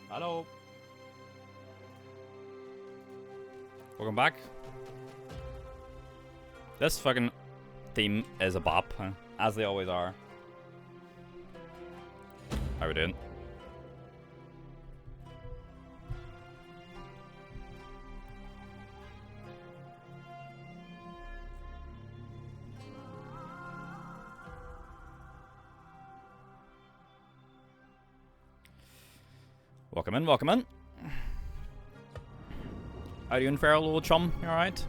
Hello. Welcome back. This fucking theme is a bop, huh? As they always are. How we doing? Welcome in, welcome in. How you doing, feral little chum? You alright?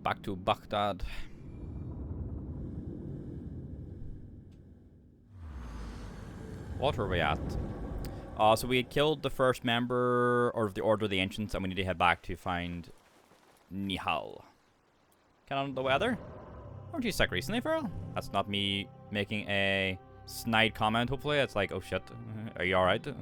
Back to Baghdad. What were we at? So we had killed the first member of the Order of the Ancients, and we need to head back to find Nihal. Kind of the weather? Weren't you sick recently, Feral? That's not me making a snide comment, hopefully. It's like, oh shit, are you alright? The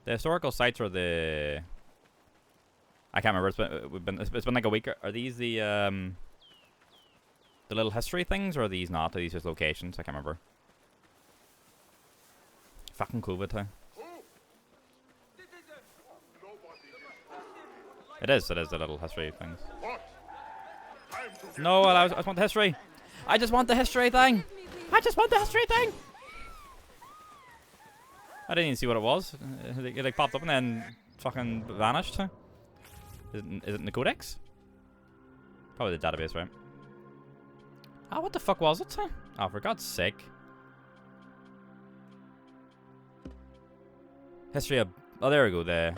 historical sites are the... I can't remember. It's been like a week. Are these the little history things, or are these not? Are these just locations? I can't remember. Fucking COVID, huh? It is the little history things. No, I just want the history. I just want the history thing. I just want the history thing. I didn't even see what it was. It like popped up and then fucking vanished. Huh? Is it in the codex? Probably the database, right? Ah, what the fuck was it? Huh? Oh, for God's sake. History of... Oh, there we go. The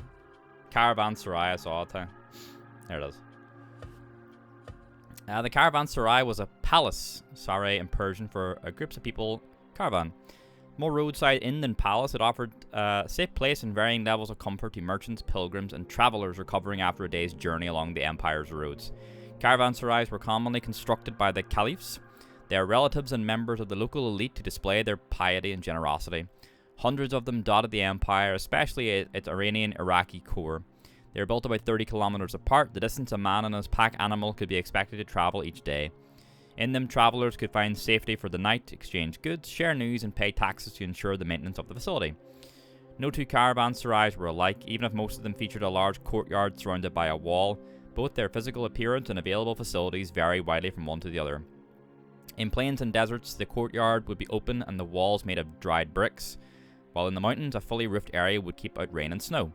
Caravanserai, I saw it. Huh? There it is. The Caravanserai was a palace, sarai in Persian for groups of people, caravan. More roadside inn than palace, it offered a safe place and varying levels of comfort to merchants, pilgrims, and travelers recovering after a day's journey along the empire's roads. Caravanserais were commonly constructed by the caliphs. They are relatives and members of the local elite to display their piety and generosity. Hundreds of them dotted the empire, especially its Iranian-Iraqi core. They were built about 30 kilometers apart, the distance a man and his pack animal could be expected to travel each day. In them, travelers could find safety for the night, exchange goods, share news, and pay taxes to ensure the maintenance of the facility. No two caravanserais were alike, even if most of them featured a large courtyard surrounded by a wall. Both their physical appearance and available facilities vary widely from one to the other. In plains and deserts, the courtyard would be open and the walls made of dried bricks, while in the mountains, a fully roofed area would keep out rain and snow.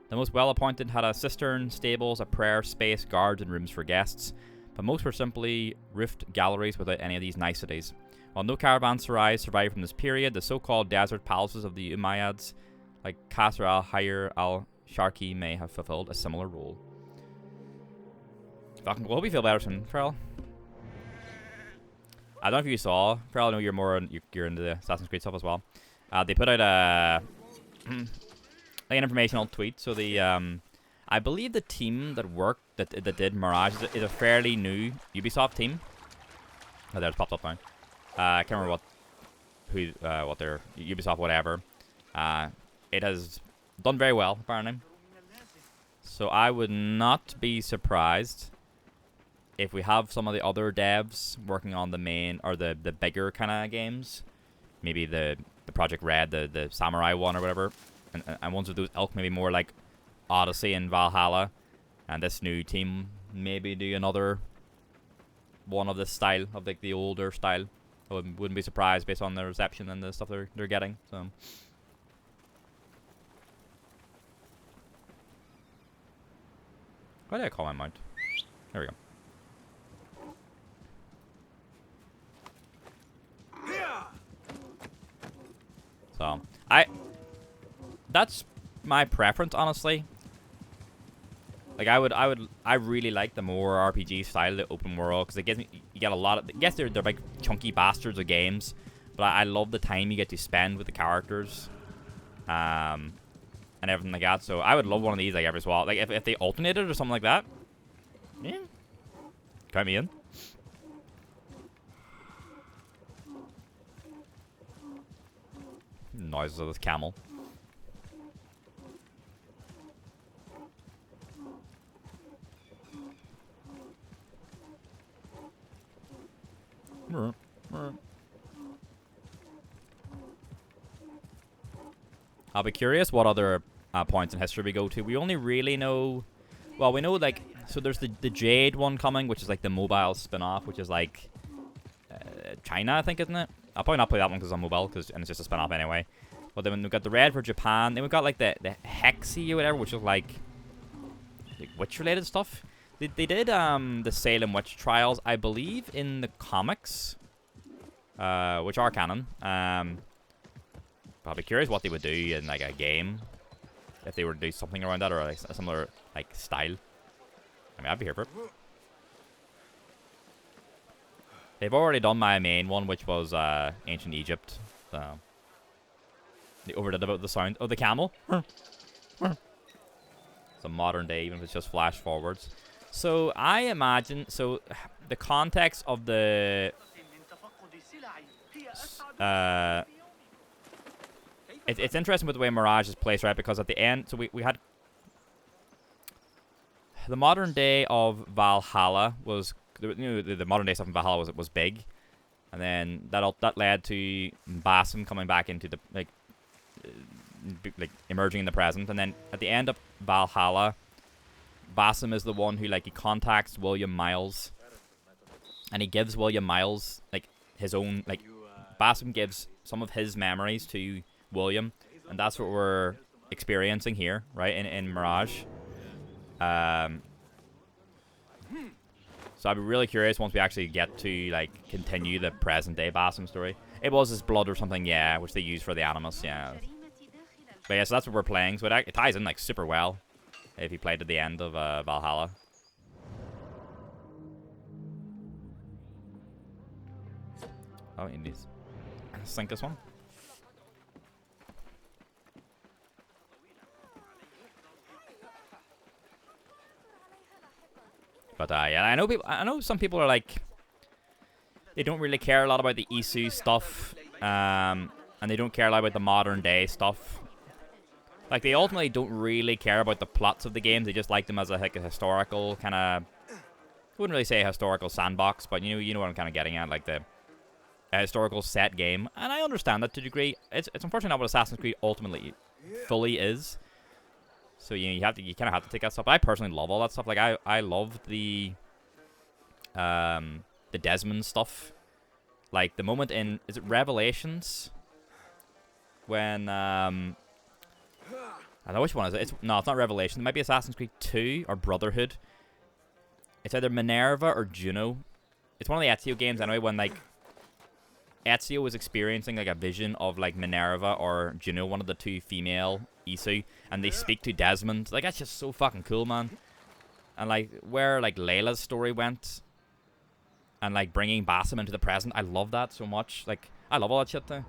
The most well-appointed had a cistern, stables, a prayer space, guards, and rooms for guests, but most were simply roofed galleries without any of these niceties. While no caravanserais survived from this period, the so-called desert palaces of the Umayyads, like Qasr al-Hayr al-Sharqi, may have fulfilled a similar role. Fucking hope you feel better soon, Feral. I don't know if you saw, Feral, I know you're more you're into the Assassin's Creed stuff as well. They put out a like an informational tweet. So the I believe the team that did Mirage is a fairly new Ubisoft team. Oh, there it's popped up now. I can't remember what they're Ubisoft whatever. It has done very well apparently. So I would not be surprised if we have some of the other devs working on the main or the bigger kind of games. Maybe the Project Red, the Samurai one or whatever, and ones of those ilk, maybe more like Odyssey and Valhalla, and this new team maybe do another one of this style, of like the older style. I wouldn't be surprised based on the reception and the stuff they're getting. So why did I call my mount? There we go. So that's my preference, honestly. Like I really like the more RPG style, the open world, because it gives me, you get a lot of, yes, they're big chunky bastards of games, but I love the time you get to spend with the characters, and everything like that. So I would love one of these like every so while. Like if they alternated or something like that, yeah, count me in. Noises of this camel. I'll be curious what other points in history we go to. We only really know... Well, we know, like... So there's the Jade one coming, which is, like, the mobile spin-off, which is, like... China, I think, isn't it? I'll probably not play that one because it's on mobile, and it's just a spin-off anyway. But then we've got the red for Japan. Then we've got, like, the Hexy or whatever, which is, like witch-related stuff. They did the Salem witch trials, I believe, in the comics, which are canon. But I'll be curious what they would do in, like, a game, if they were to do something around that, or like, a similar, like, style. I mean, I'd be here for it. They've already done my main one, which was Ancient Egypt. So they overdid about the sound. Oh, the camel. It's a modern day, even if it's just flash forwards. So I imagine, so the context of the it's interesting with the way Mirage is placed, right? Because at the end, so we had the modern day of Valhalla was, you know, the modern day stuff in Valhalla was big, and then that led to Basim coming back into the like emerging in the present, and then at the end of Valhalla, Basim is the one who, like, he contacts William Miles, and he gives William Miles, like, his own, like, Basim gives some of his memories to William, and that's what we're experiencing here, right, in Mirage. So I'd be really curious once we actually get to, like, continue the present day Basim story. It was his blood or something, yeah, which they used for the Animus, yeah. But yeah, so that's what we're playing, so it ties in, like, super well if you played at the end of Valhalla. Oh, you need to sync this one. But yeah, I know some people are like, they don't really care a lot about the Isu stuff, and they don't care a lot about the modern day stuff. Like, they ultimately don't really care about the plots of the games. They just like them as a historical kind of, I wouldn't really say a historical sandbox, but you know what I'm kind of getting at, like a historical set game. And I understand that to a degree. It's unfortunately not what Assassin's Creed ultimately fully is. So you kind of have to take that stuff. But I personally love all that stuff. Like, I love the Desmond stuff. Like the moment in, is it Revelations, when I know which one is it. No, it's not Revelation. It might be Assassin's Creed 2 or Brotherhood. It's either Minerva or Juno. It's one of the Ezio games anyway, when, like, Ezio was experiencing, like, a vision of, like, Minerva or Juno, one of the two female Isu, and they speak to Desmond. Like, that's just so fucking cool, man. And, like, where, like, Layla's story went, and, like, bringing Basim into the present, I love that so much. Like, I love all that shit, too.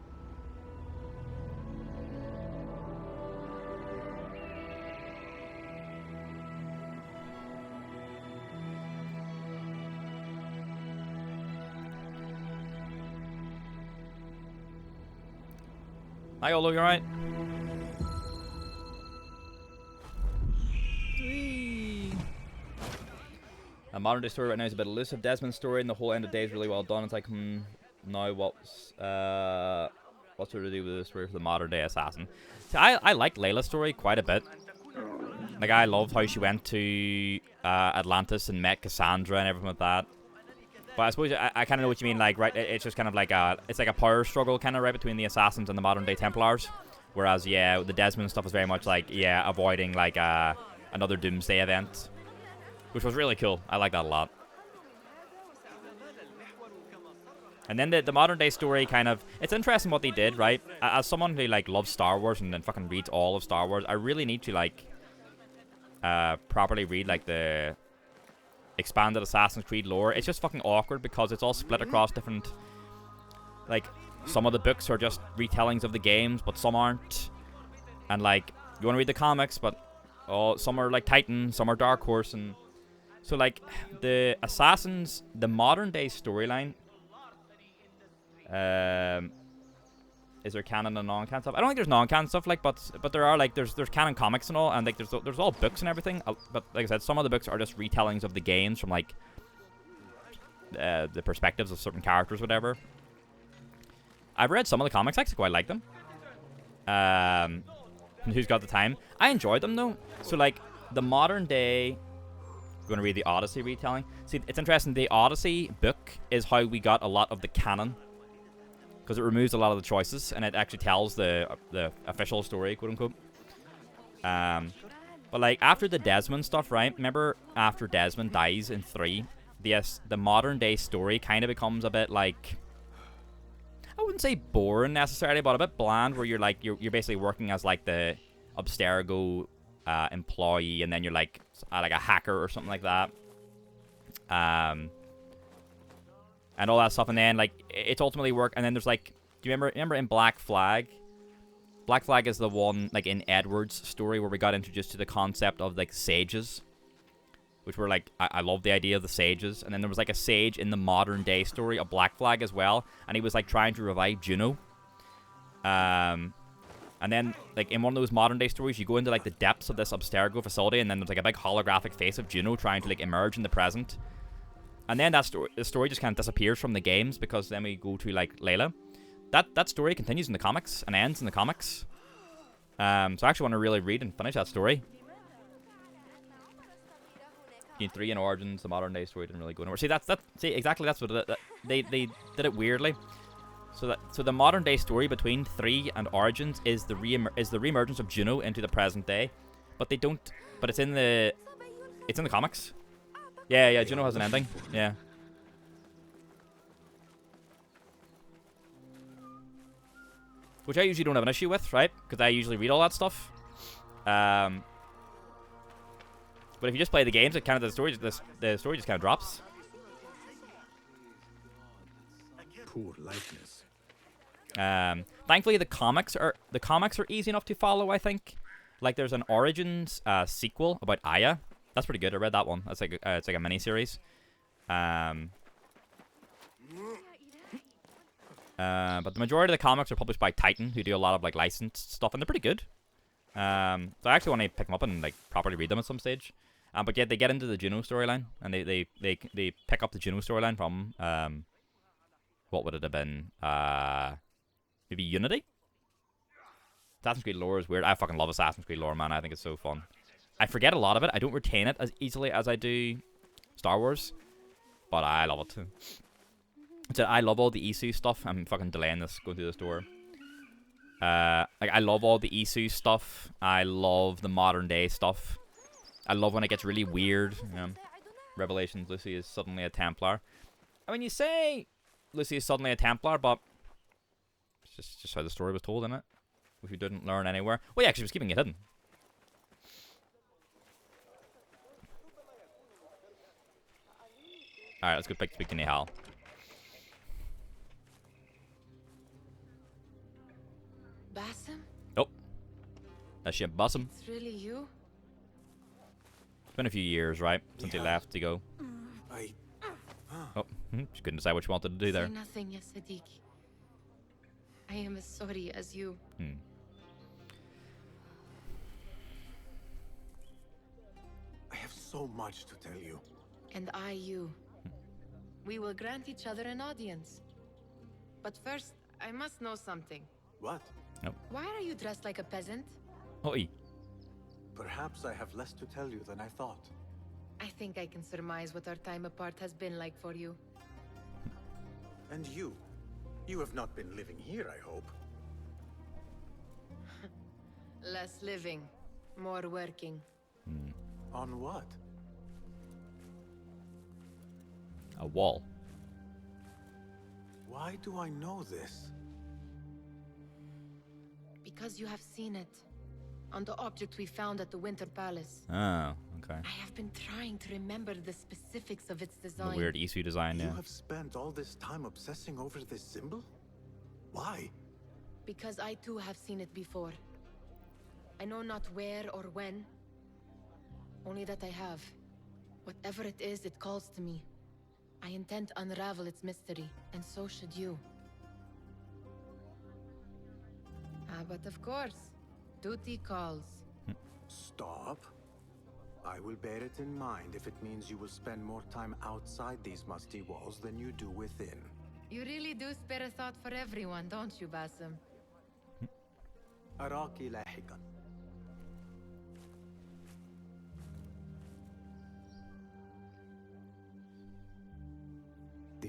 Hi, Olo, you alright? A modern day story right now is a bit elusive. Desmond's story and the whole end of days is really well done. It's like, now what's to do with the story for the modern day assassin? See, I like Layla's story quite a bit. Like, I loved how she went to Atlantis and met Cassandra and everything like that. But I suppose I kind of know what you mean. Like, right, it's just kind of like it's like a power struggle kind of right between the assassins and the modern day Templars. Whereas, yeah, the Desmond stuff is very much like, yeah, avoiding like another Doomsday event, which was really cool. I like that a lot. And then the modern day story kind of, it's interesting what they did, right? As someone who, like, loves Star Wars and then fucking reads all of Star Wars, I really need to, like, properly read, like, the expanded Assassin's Creed lore. It's just fucking awkward because it's all split across different, like, some of the books are just retellings of the games, but some aren't. And, like, you want to read the comics, but some are like Titan, some are Dark Horse, and so, like, the Assassins, the modern day storyline, is there canon and non-canon stuff? I don't think there's non-canon stuff, like, but there are, like, there's canon comics and all, and, like, there's all books and everything. But like I said, some of the books are just retellings of the games from, like, the perspectives of certain characters, whatever. I've read some of the comics. I actually quite like them. Who's got the time? I enjoyed them though. So like the modern day. I'm going to read the Odyssey retelling. See, it's interesting. The Odyssey book is how we got a lot of the canon, because it removes a lot of the choices and it actually tells the official story, quote unquote. But like after the Desmond stuff, right? Remember after Desmond dies in 3, the modern day story kind of becomes a bit like, I wouldn't say boring necessarily, but a bit bland, where you're like you're basically working as like the Abstergo employee, and then you're like a hacker or something like that, and all that stuff, and then like it's ultimately work. And then there's like, do you remember in Black Flag? Black Flag is the one like in Edward's story where we got introduced to the concept of like sages, which were like, I love the idea of the sages. And then there was like a sage in the modern day story of Black Flag as well, and he was like trying to revive Juno. And then, like, in one of those modern-day stories, you go into, like, the depths of this Abstergo facility, and then there's, like, a big holographic face of Juno trying to, like, emerge in the present. And then the story just kind of disappears from the games, because then we go to, like, Layla. That story continues in the comics and ends in the comics. So I actually want to really read and finish that story. In 3 in Origins, the modern-day story didn't really go anywhere. See, exactly that's what they did it weirdly. So the modern day story between 3 and Origins is the reemergence of Juno into the present day, but they don't. But it's in the comics. Yeah. Juno has an ending. Yeah. Which I usually don't have an issue with, right? Because I usually read all that stuff. But if you just play the games, it kind of the story just kind of drops. Poor likeness. Thankfully, the comics are easy enough to follow. I think, like, there's an Origins sequel about Aya. That's pretty good. I read that one. That's like it's like a mini series. But the majority of the comics are published by Titan, who do a lot of like licensed stuff, and they're pretty good. So I actually want to pick them up and like properly read them at some stage. But yeah, they get into the Juno storyline, and they pick up the Juno storyline from what would it have been? Maybe Unity? Assassin's Creed lore is weird. I fucking love Assassin's Creed lore, man. I think it's so fun. I forget a lot of it. I don't retain it as easily as I do Star Wars. But I love it too. So I love all the Isu stuff. I'm fucking delaying this, going through this door. Like, I love all the Isu stuff. I love the modern day stuff. I love when it gets really weird. Revelations, Lucy is suddenly a Templar. I mean, you say Lucy is suddenly a Templar, but it's just how the story was told, isn't it? Which we didn't learn anywhere. Well, yeah, because she was keeping it hidden. Alright, let's go speak to Nihal. Bassam? Oh. That shit, Bassam. It's really you? It's been a few years, right? Since he left to go. Oh, she couldn't decide what she wanted to do there. Say nothing, ya Sadiq. I am as sorry as you. I have so much to tell you. And I you. We will grant each other an audience. But first, I must know something. What? Nope. Why are you dressed like a peasant? Oi. Perhaps I have less to tell you than I thought. I think I can surmise what our time apart has been like for you. And you? You have not been living here, I hope. Less living, more working. On what? A wall. Why do I know this? Because you have seen it. On the object we found at the Winter Palace. Oh, okay. I have been trying to remember the specifics of its design. The weird Isu design, yeah. You have spent all this time obsessing over this symbol? Why? Because I too have seen it before. I know not where or when. Only that I have. Whatever it is, it calls to me. I intend to unravel its mystery, and so should you. But of course, duty calls. Stop. I will bear it in mind if it means you will spend more time outside these musty walls than you do within. You really do spare a thought for everyone, don't you, Bassam? أراك لاحقا.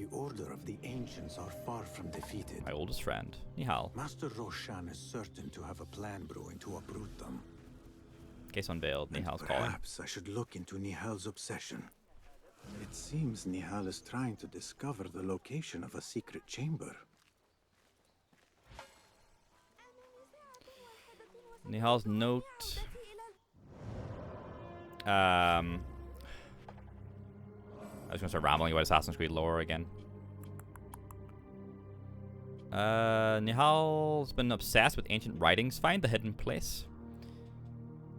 The Order of the Ancients are far from defeated. My oldest friend, Nihal. Master Roshan is certain to have a plan brewing to uproot them. Case unveiled. And Nihal's calling. perhaps I should look into Nihal's obsession. It seems Nihal is trying to discover the location of a secret chamber. Nihal's note. I was gonna start rambling about Assassin's Creed lore again. Nihal's been obsessed with ancient writings. Find the hidden place.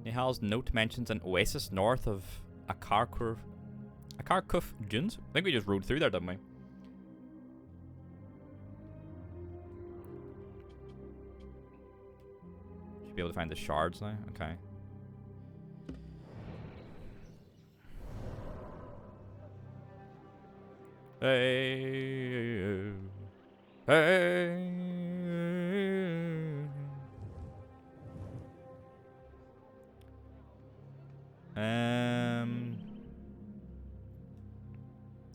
Nihal's note mentions an oasis north of Akarkuf Dunes. I think we just rode through there, didn't we? Should be able to find the shards now. Okay. Hey, hey.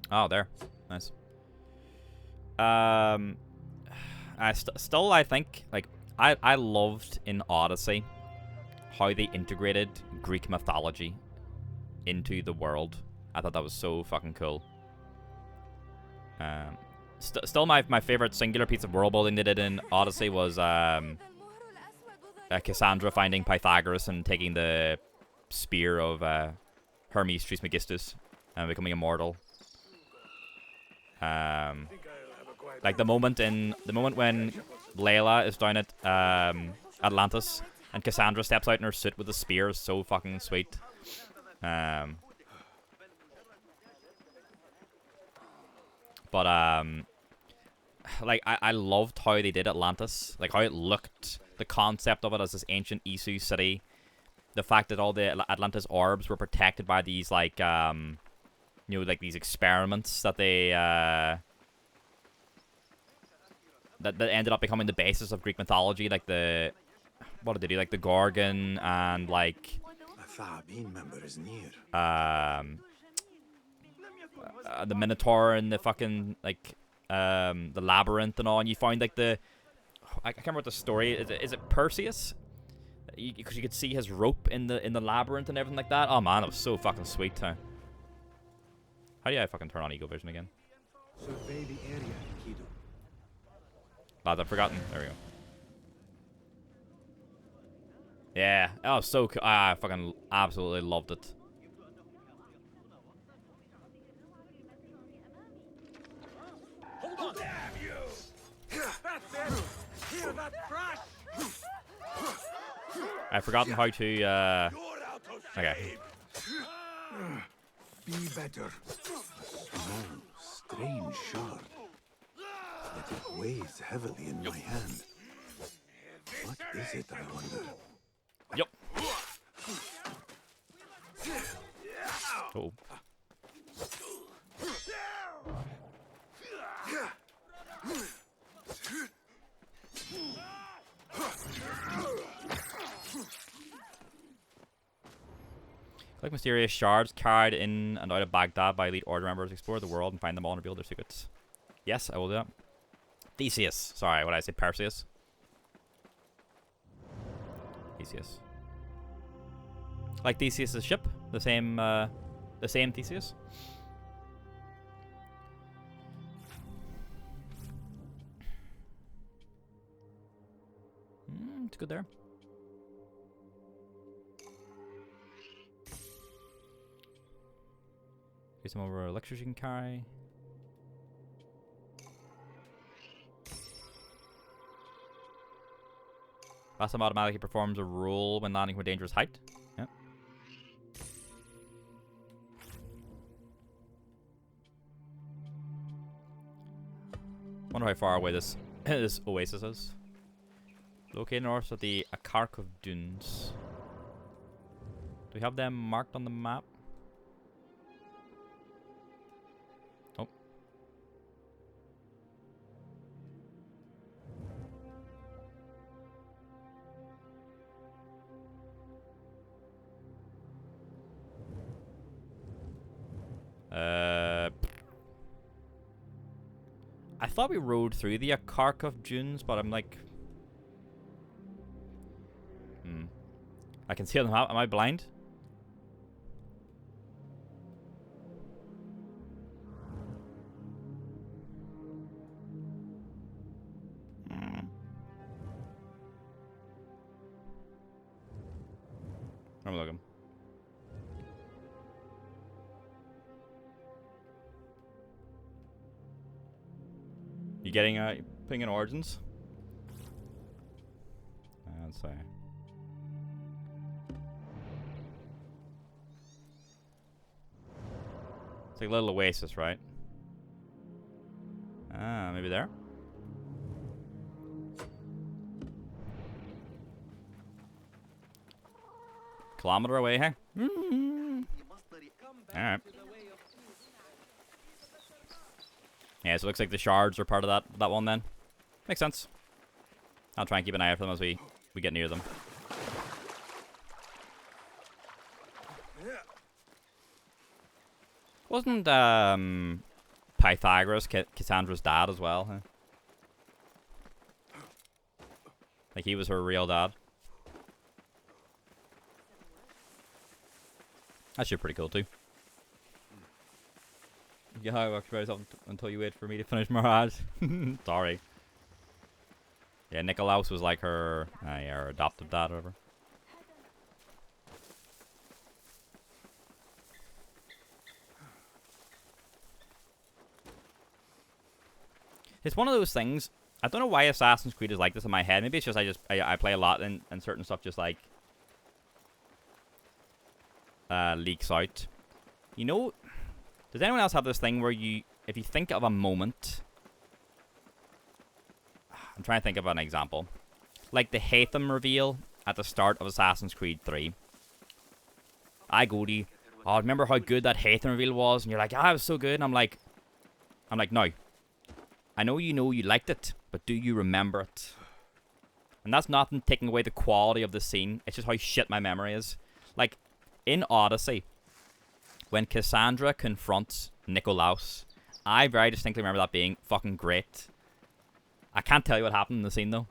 Oh, there. Nice. I still I think like I loved in Odyssey how they integrated Greek mythology into the world. I thought that was so fucking cool. Still my favorite singular piece of world building they did in Odyssey was Cassandra finding Pythagoras and taking the spear of Hermes Trismegistus and becoming immortal. Like the moment when Layla is down at Atlantis and Cassandra steps out in her suit with a spear is so fucking sweet. Like I loved how they did Atlantis, like how it looked, the concept of it as this ancient Isu city, the fact that all the Atlantis orbs were protected by these like you know, like these experiments that they that ended up becoming the basis of Greek mythology, like the what did they do, like the Gorgon and like A Thabin member is near. The Minotaur and the fucking like the labyrinth and all, and you find like the I can't remember what the story is it Perseus, because you could see his rope in the labyrinth and everything like that. Oh man, it was so fucking sweet. Huh? How do I fucking turn on Eagle Vision again? Survey the area, Kido. Lads, I've forgotten. There we go. Yeah, oh, so cool. I fucking absolutely loved it. Hold on! Damn you! That's it! Hear that crash! I've forgotten how to, okay. Be better. Small, strange shard. Yet it weighs heavily in my hand. What is it, I wonder? Yup. Oh. Collect mysterious shards carried in and out of Baghdad by elite order members. Explore the world and find them all and reveal their secrets. Yes, I will do that. Theseus. Sorry, what did I say? Perseus? Theseus. Like Theseus' ship? The same Theseus? It's good there. Get some over lectures you can carry. Last time automatically performs a roll when landing from a dangerous height. Yep. Wonder how far away this this oasis is. Located north of the Akarkuf Dunes. Do we have them marked on the map? Oh. I thought we rode through the Akarkov dunes, but I'm like... I can see on the map. Am I blind? I'm looking. You getting pinging Origins? Let's see. It's like a little oasis, right? Ah, maybe there? Kilometer away, hey? Alright. Yeah, so it looks like the shards are part of that one then. Makes sense. I'll try and keep an eye out for them as we get near them. Wasn't Pythagoras Cassandra's dad as well? Huh? Like he was her real dad. That should be pretty cool too. Yeah, I worked very something until you wait for me to finish Mirage. Sorry. Yeah, Nikolaus was like her, yeah, her adopted dad or whatever. It's one of those things. I don't know why Assassin's Creed is like this in my head. Maybe it's just I play a lot and certain stuff just like leaks out. You know, does anyone else have this thing where if you think of a moment, I'm trying to think of an example, like the Hatham reveal at the start of Assassin's Creed 3. I go to you, oh, remember how good that Hatham reveal was, and you're like, ah, it was so good, and I'm like, no. I know you liked it, but do you remember it? And that's nothing taking away the quality of the scene. It's just how shit my memory is. Like, in Odyssey, when Cassandra confronts Nikolaus, I very distinctly remember that being fucking great. I can't tell you what happened in the scene, though.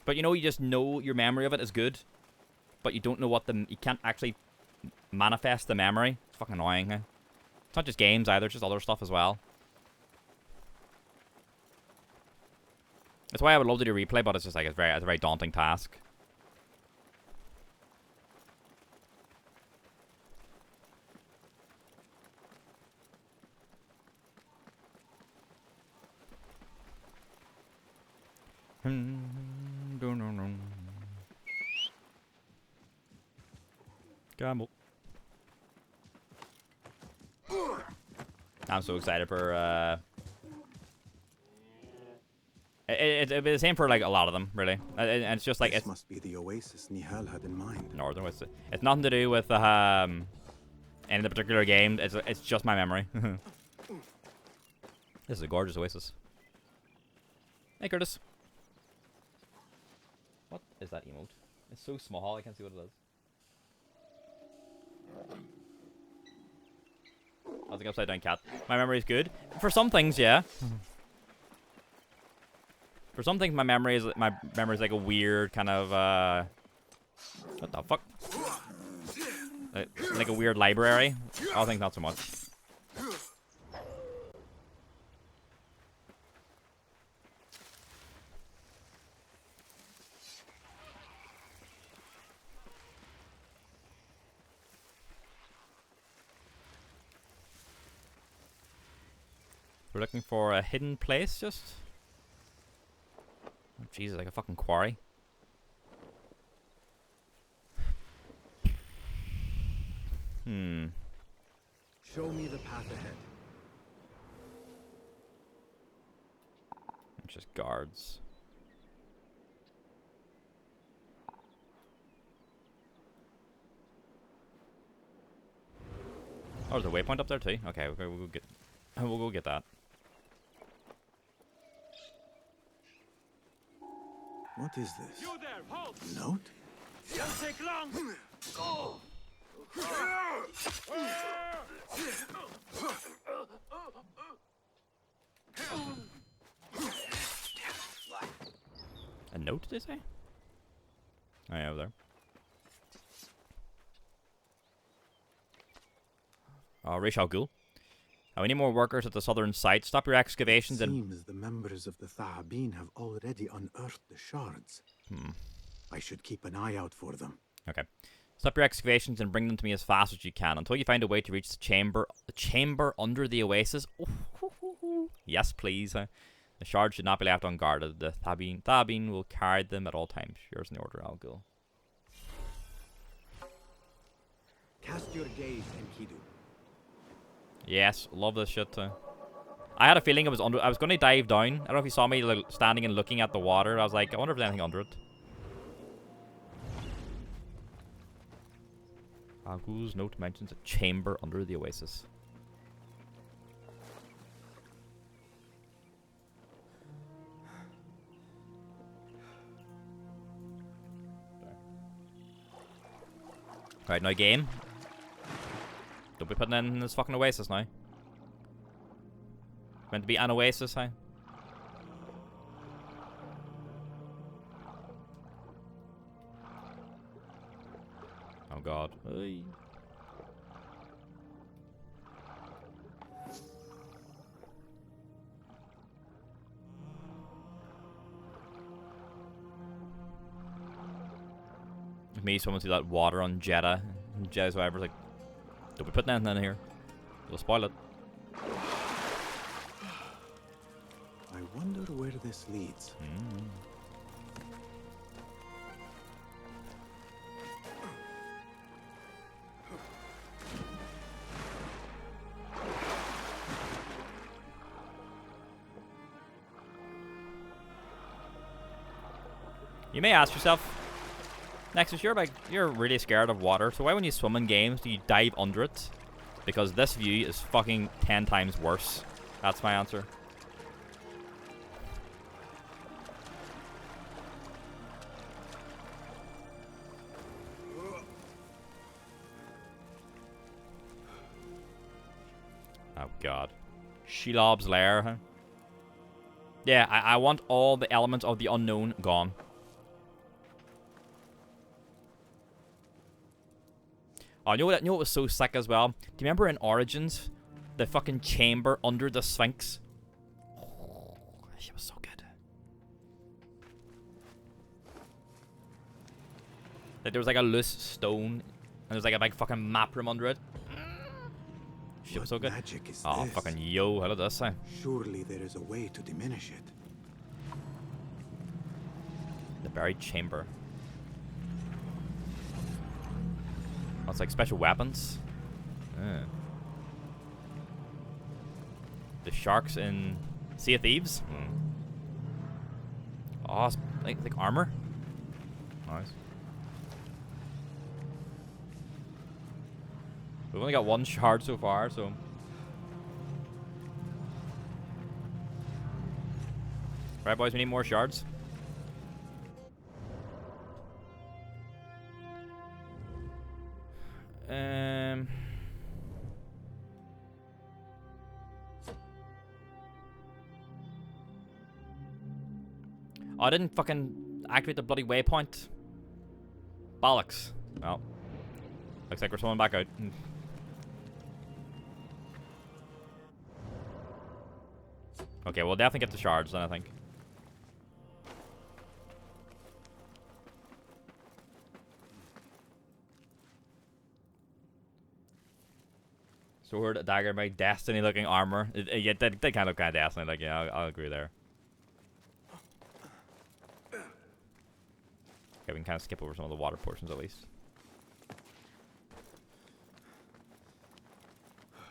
But you know, you just know your memory of it is good, but you don't know what you can't actually manifest the memory. It's fucking annoying, eh? It's not just games either, it's just other stuff as well. That's why I would love to do replay, but it's just like it's a very daunting task. Gamble. I'm so excited for it'll be the same for like a lot of them, really. And it's just like This must be the oasis Nihal had in mind. Northern. It's nothing to do with any of the particular game. It's just my memory. This is a gorgeous oasis. Hey, Curtis. What is that emote? It's so small, I can't see what it is. I was like upside down cat. My memory is good for some things, yeah. For some things, my memory is like a weird kind of what the fuck? Like a weird library. I think not so much. We're looking for a hidden place, just. Oh, Jesus, like a fucking quarry. Show me the path ahead. It's just guards. Oh, there's a waypoint up there too. Okay, we'll go get that. What is this? You there, halt! Note? Don't take long! Go! A note, did they say? Oh, yeah, over there. Oh, Rish Al Ghul. We need more workers at the southern site. Stop your excavations and... Seems the members of the Thahabin have already unearthed the shards. I should keep an eye out for them. Okay. Stop your excavations and bring them to me as fast as you can until you find a way to reach the chamber under the oasis. Oh, yes, please. The shards should not be left unguarded. The Thahabin will carry them at all times. Yours in the order, Al Ghul. Cast your gaze, Enkidu. Yes, love this shit too. I had a feeling it was under. I was going to dive down. I don't know if you saw me like, standing and looking at the water. I was like, I wonder if there's anything under it. Al Ghul's note mentions a chamber under the oasis. Right, now game. Don't be putting in this fucking oasis now. Meant to be an oasis, hey? Oh god. Hey. Me swimming through that water on Jeddah. Jeddah's whatever, like, don't be putting anything in here. You'll spoil it. I wonder where this leads. You may ask yourself, Nexus, you're really scared of water, so why when you swim in games do you dive under it? Because this view is fucking 10 times worse. That's my answer. Oh god. Shelob's lair, huh? Yeah, I want all the elements of the unknown gone. Oh, you know what was so sick as well? Do you remember in Origins, the fucking chamber under the Sphinx? Oh, that shit was so good. Like there was like a loose stone, and there's like a big fucking map room under it. Shit was so good. Magic is Oh, this? fucking yo, how did this sound? Surely there is a way to diminish it. The buried chamber. Oh, it's like special weapons. The sharks in Sea of Thieves. Oh, it's like armor. Nice. We've only got one shard so far, so. Right, boys, we need more shards. Oh, I didn't fucking activate the bloody waypoint. Bollocks. Well, looks like we're swimming back out. Okay, we'll definitely get the shards then, I think. Sword, dagger, my Destiny looking armor. Yeah, they kind of look kind of Destiny, like, yeah, I'll agree there. Okay, we can kind of skip over some of the water portions at least.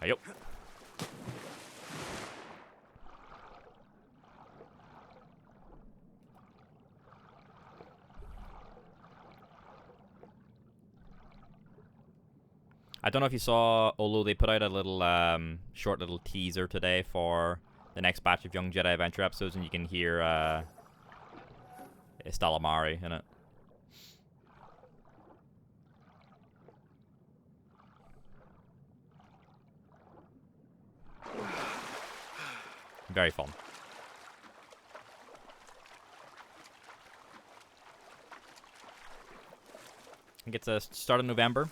Hey, yo. I don't know if you saw, although they put out a little short little teaser today for the next batch of Young Jedi Adventure episodes, and you can hear Stalamari in it. Very fun. I think it's a start of November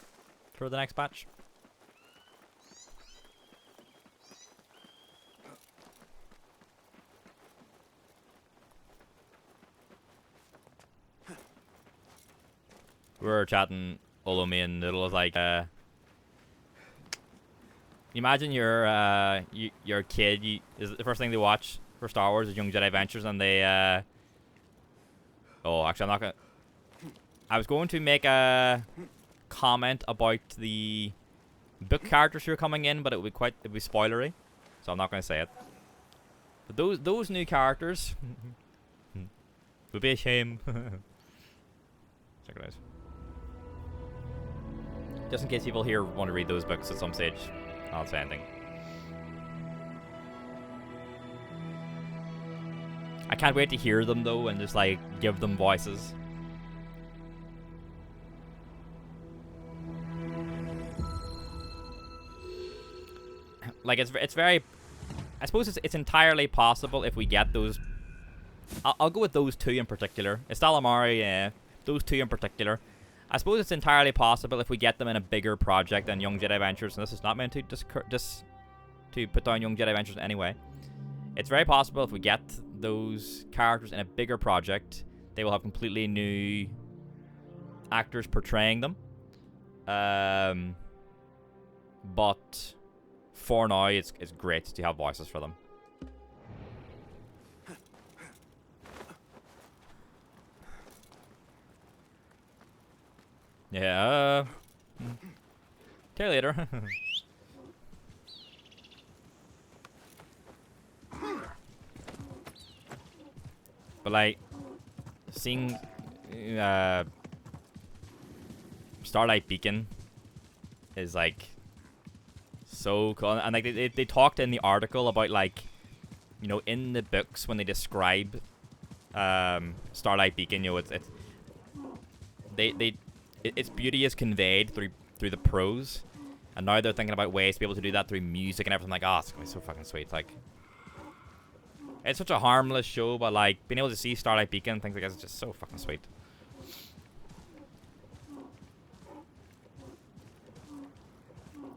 for the next batch. We were chatting, me and Noodle was like, you imagine you're a kid, is the first thing they watch for Star Wars is Young Jedi Adventures, and they, oh, actually, I'm not gonna, I was going to make a comment about the book characters who are coming in, but it would be spoilery, so I'm not gonna say it. But those new characters would be a shame. Check it out. Just in case people here want to read those books at some stage, I'll say anything. I can't wait to hear them though, and just like give them voices. Like it's very, I suppose it's entirely possible if we get those. I'll go with those two in particular. Estalamari, yeah, those two in particular. I suppose it's entirely possible if we get them in a bigger project than Young Jedi Adventures, and this is not meant to to put down Young Jedi Adventures anyway. It's very possible if we get those characters in a bigger project, they will have completely new actors portraying them. But for now, it's great to have voices for them. Yeah, tell you later. But like, seeing Starlight Beacon is like so cool, and like they talked in the article about, like, you know, in the books when they describe Starlight Beacon, you know, its beauty is conveyed through the prose, and now they're thinking about ways to be able to do that through music and everything. Like, oh, it's gonna be so fucking sweet. Like, it's such a harmless show, but like being able to see Starlight Beacon and things like that is just so fucking sweet.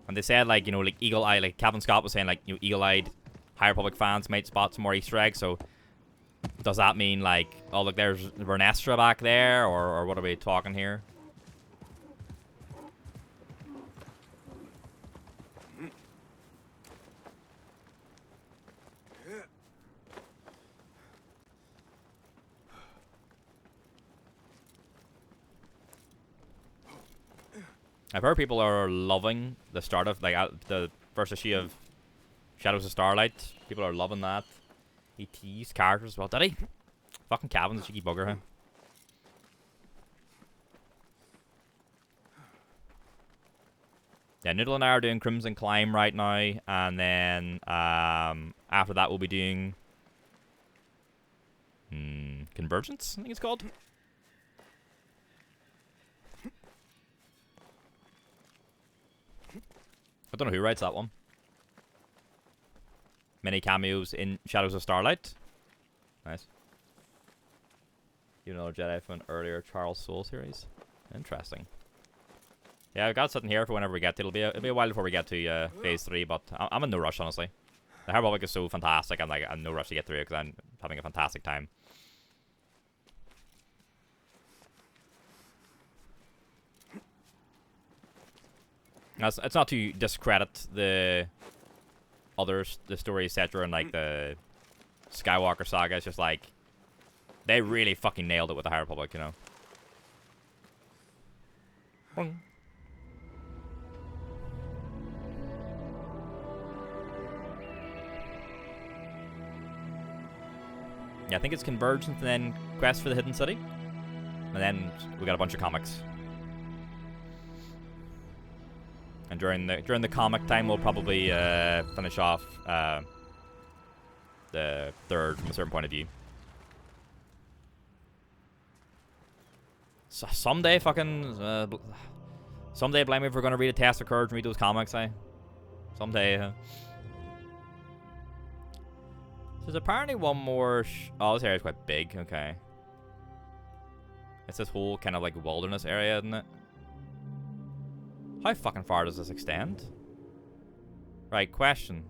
And they said, like, you know, like Eagle Eye, like Calvin Scott was saying, like, you know, Eagle-eyed High Republic fans might spot some more Easter eggs. So does that mean, like, oh look, there's Vernestra back there, or what are we talking here? I've heard people are loving the start of, like, the first issue of Shadows of Starlight. People are loving that. He teased characters as well, did he? Fucking Calvin's a cheeky bugger, huh? Yeah, Noodle and I are doing Crimson Climb right now, and then after that we'll be doing Convergence, I think it's called. I don't know who writes that one. Many cameos in Shadows of Starlight. Nice. Even another Jedi from an earlier Charles Soule series. Interesting. Yeah, I've got something here for whenever we get to it. It'll be a while before we get to Phase 3, but I'm in no rush, honestly. The High Republic is so fantastic, I'm in no rush to get through it because I'm having a fantastic time. It's not to discredit the others, the story, etc., and like the Skywalker saga. It's just like they really fucking nailed it with the High Republic, you know. Yeah, I think it's Convergence and then Quest for the Hidden City, and then we got a bunch of comics. And during the comic time, we'll probably finish off the third from a certain point of view. So someday, someday, blame me if we're gonna read a Test of Courage and read those comics. Someday. There's apparently one more. Oh, this area is quite big. Okay. It's this whole kind of like wilderness area, isn't it? How fucking far does this extend? Right, question.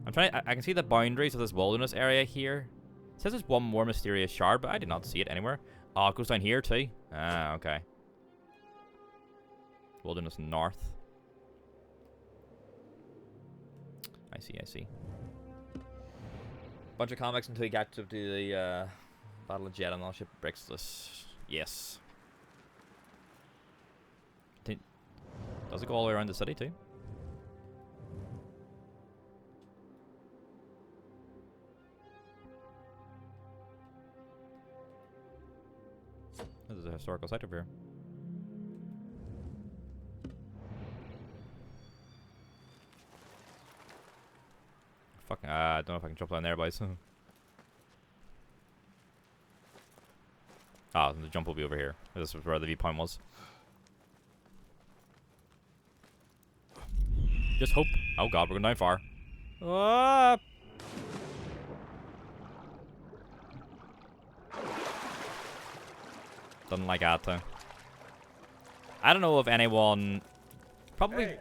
I'm trying. I can see the boundaries of this wilderness area here. It says there's one more mysterious shard, but I did not see it anywhere. Oh, it goes down here too. Ah, okay. Wilderness North. I see, I see. Bunch of comics until you get to the Battle of Jeddah and all shit breaks this. Yes. Does it go all the way around the city too? This is a historical site over here. Fucking, I don't know if I can jump down there, boys. Ah, the jump will be over here. This is where the viewpoint was. Just hope. Oh god, we're going down far. Ah! Doesn't like that though. I don't know if anyone... Probably...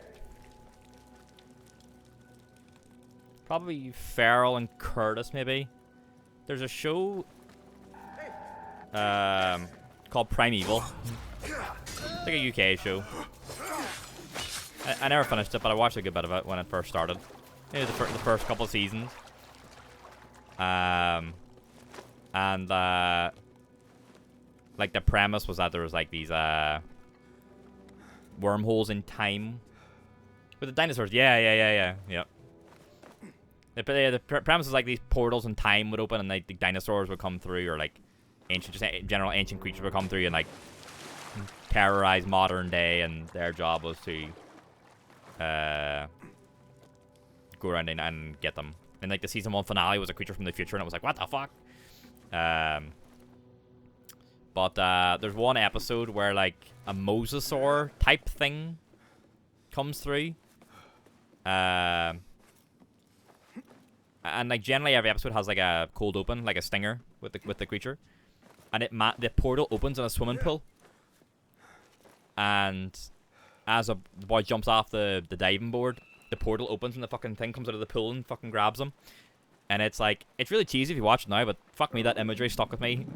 Probably Farrell and Curtis, maybe. There's a show called Primeval. It's like a UK show. I never finished it, but I watched a good bit of it when it first started. Maybe the first couple of seasons. Like the premise was that there was like these wormholes in time with the dinosaurs. Yeah. The premise is like these portals in time would open and like the dinosaurs would come through, or like general ancient creatures would come through and like terrorize modern day, and their job was to go around and get them. And like the season 1 finale was a creature from the future, and it was like, what the fuck? But there's one episode where like a mosasaur type thing comes through. And like generally every episode has like a cold open, like a stinger with the creature, and the portal opens in a swimming pool, and as the boy jumps off the diving board, the portal opens and the fucking thing comes out of the pool and fucking grabs him. And it's like, it's really cheesy if you watch it now, but fuck me, that imagery stuck with me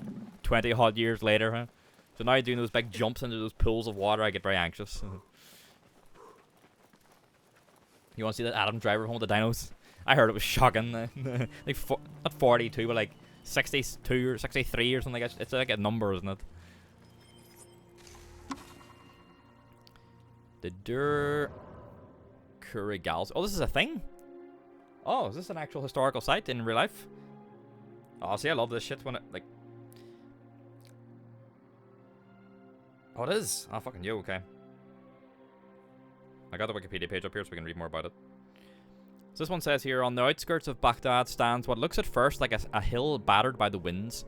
20 odd years later. Huh? So now doing those big jumps into those pools of water, I get very anxious. You want to see that Adam Driver home with the dinos? I heard it was shocking. Like not 42, but like 62 or 63 or something. It's like a number, isn't it? The Der Kurigals. Oh, this is a thing? Oh, is this an actual historical site in real life? Oh, see, I love this shit when it, like... Oh, it is? Oh, fucking yo, okay. I got the Wikipedia page up here so we can read more about it. So this one says here, on the outskirts of Baghdad stands what looks at first like a hill battered by the winds.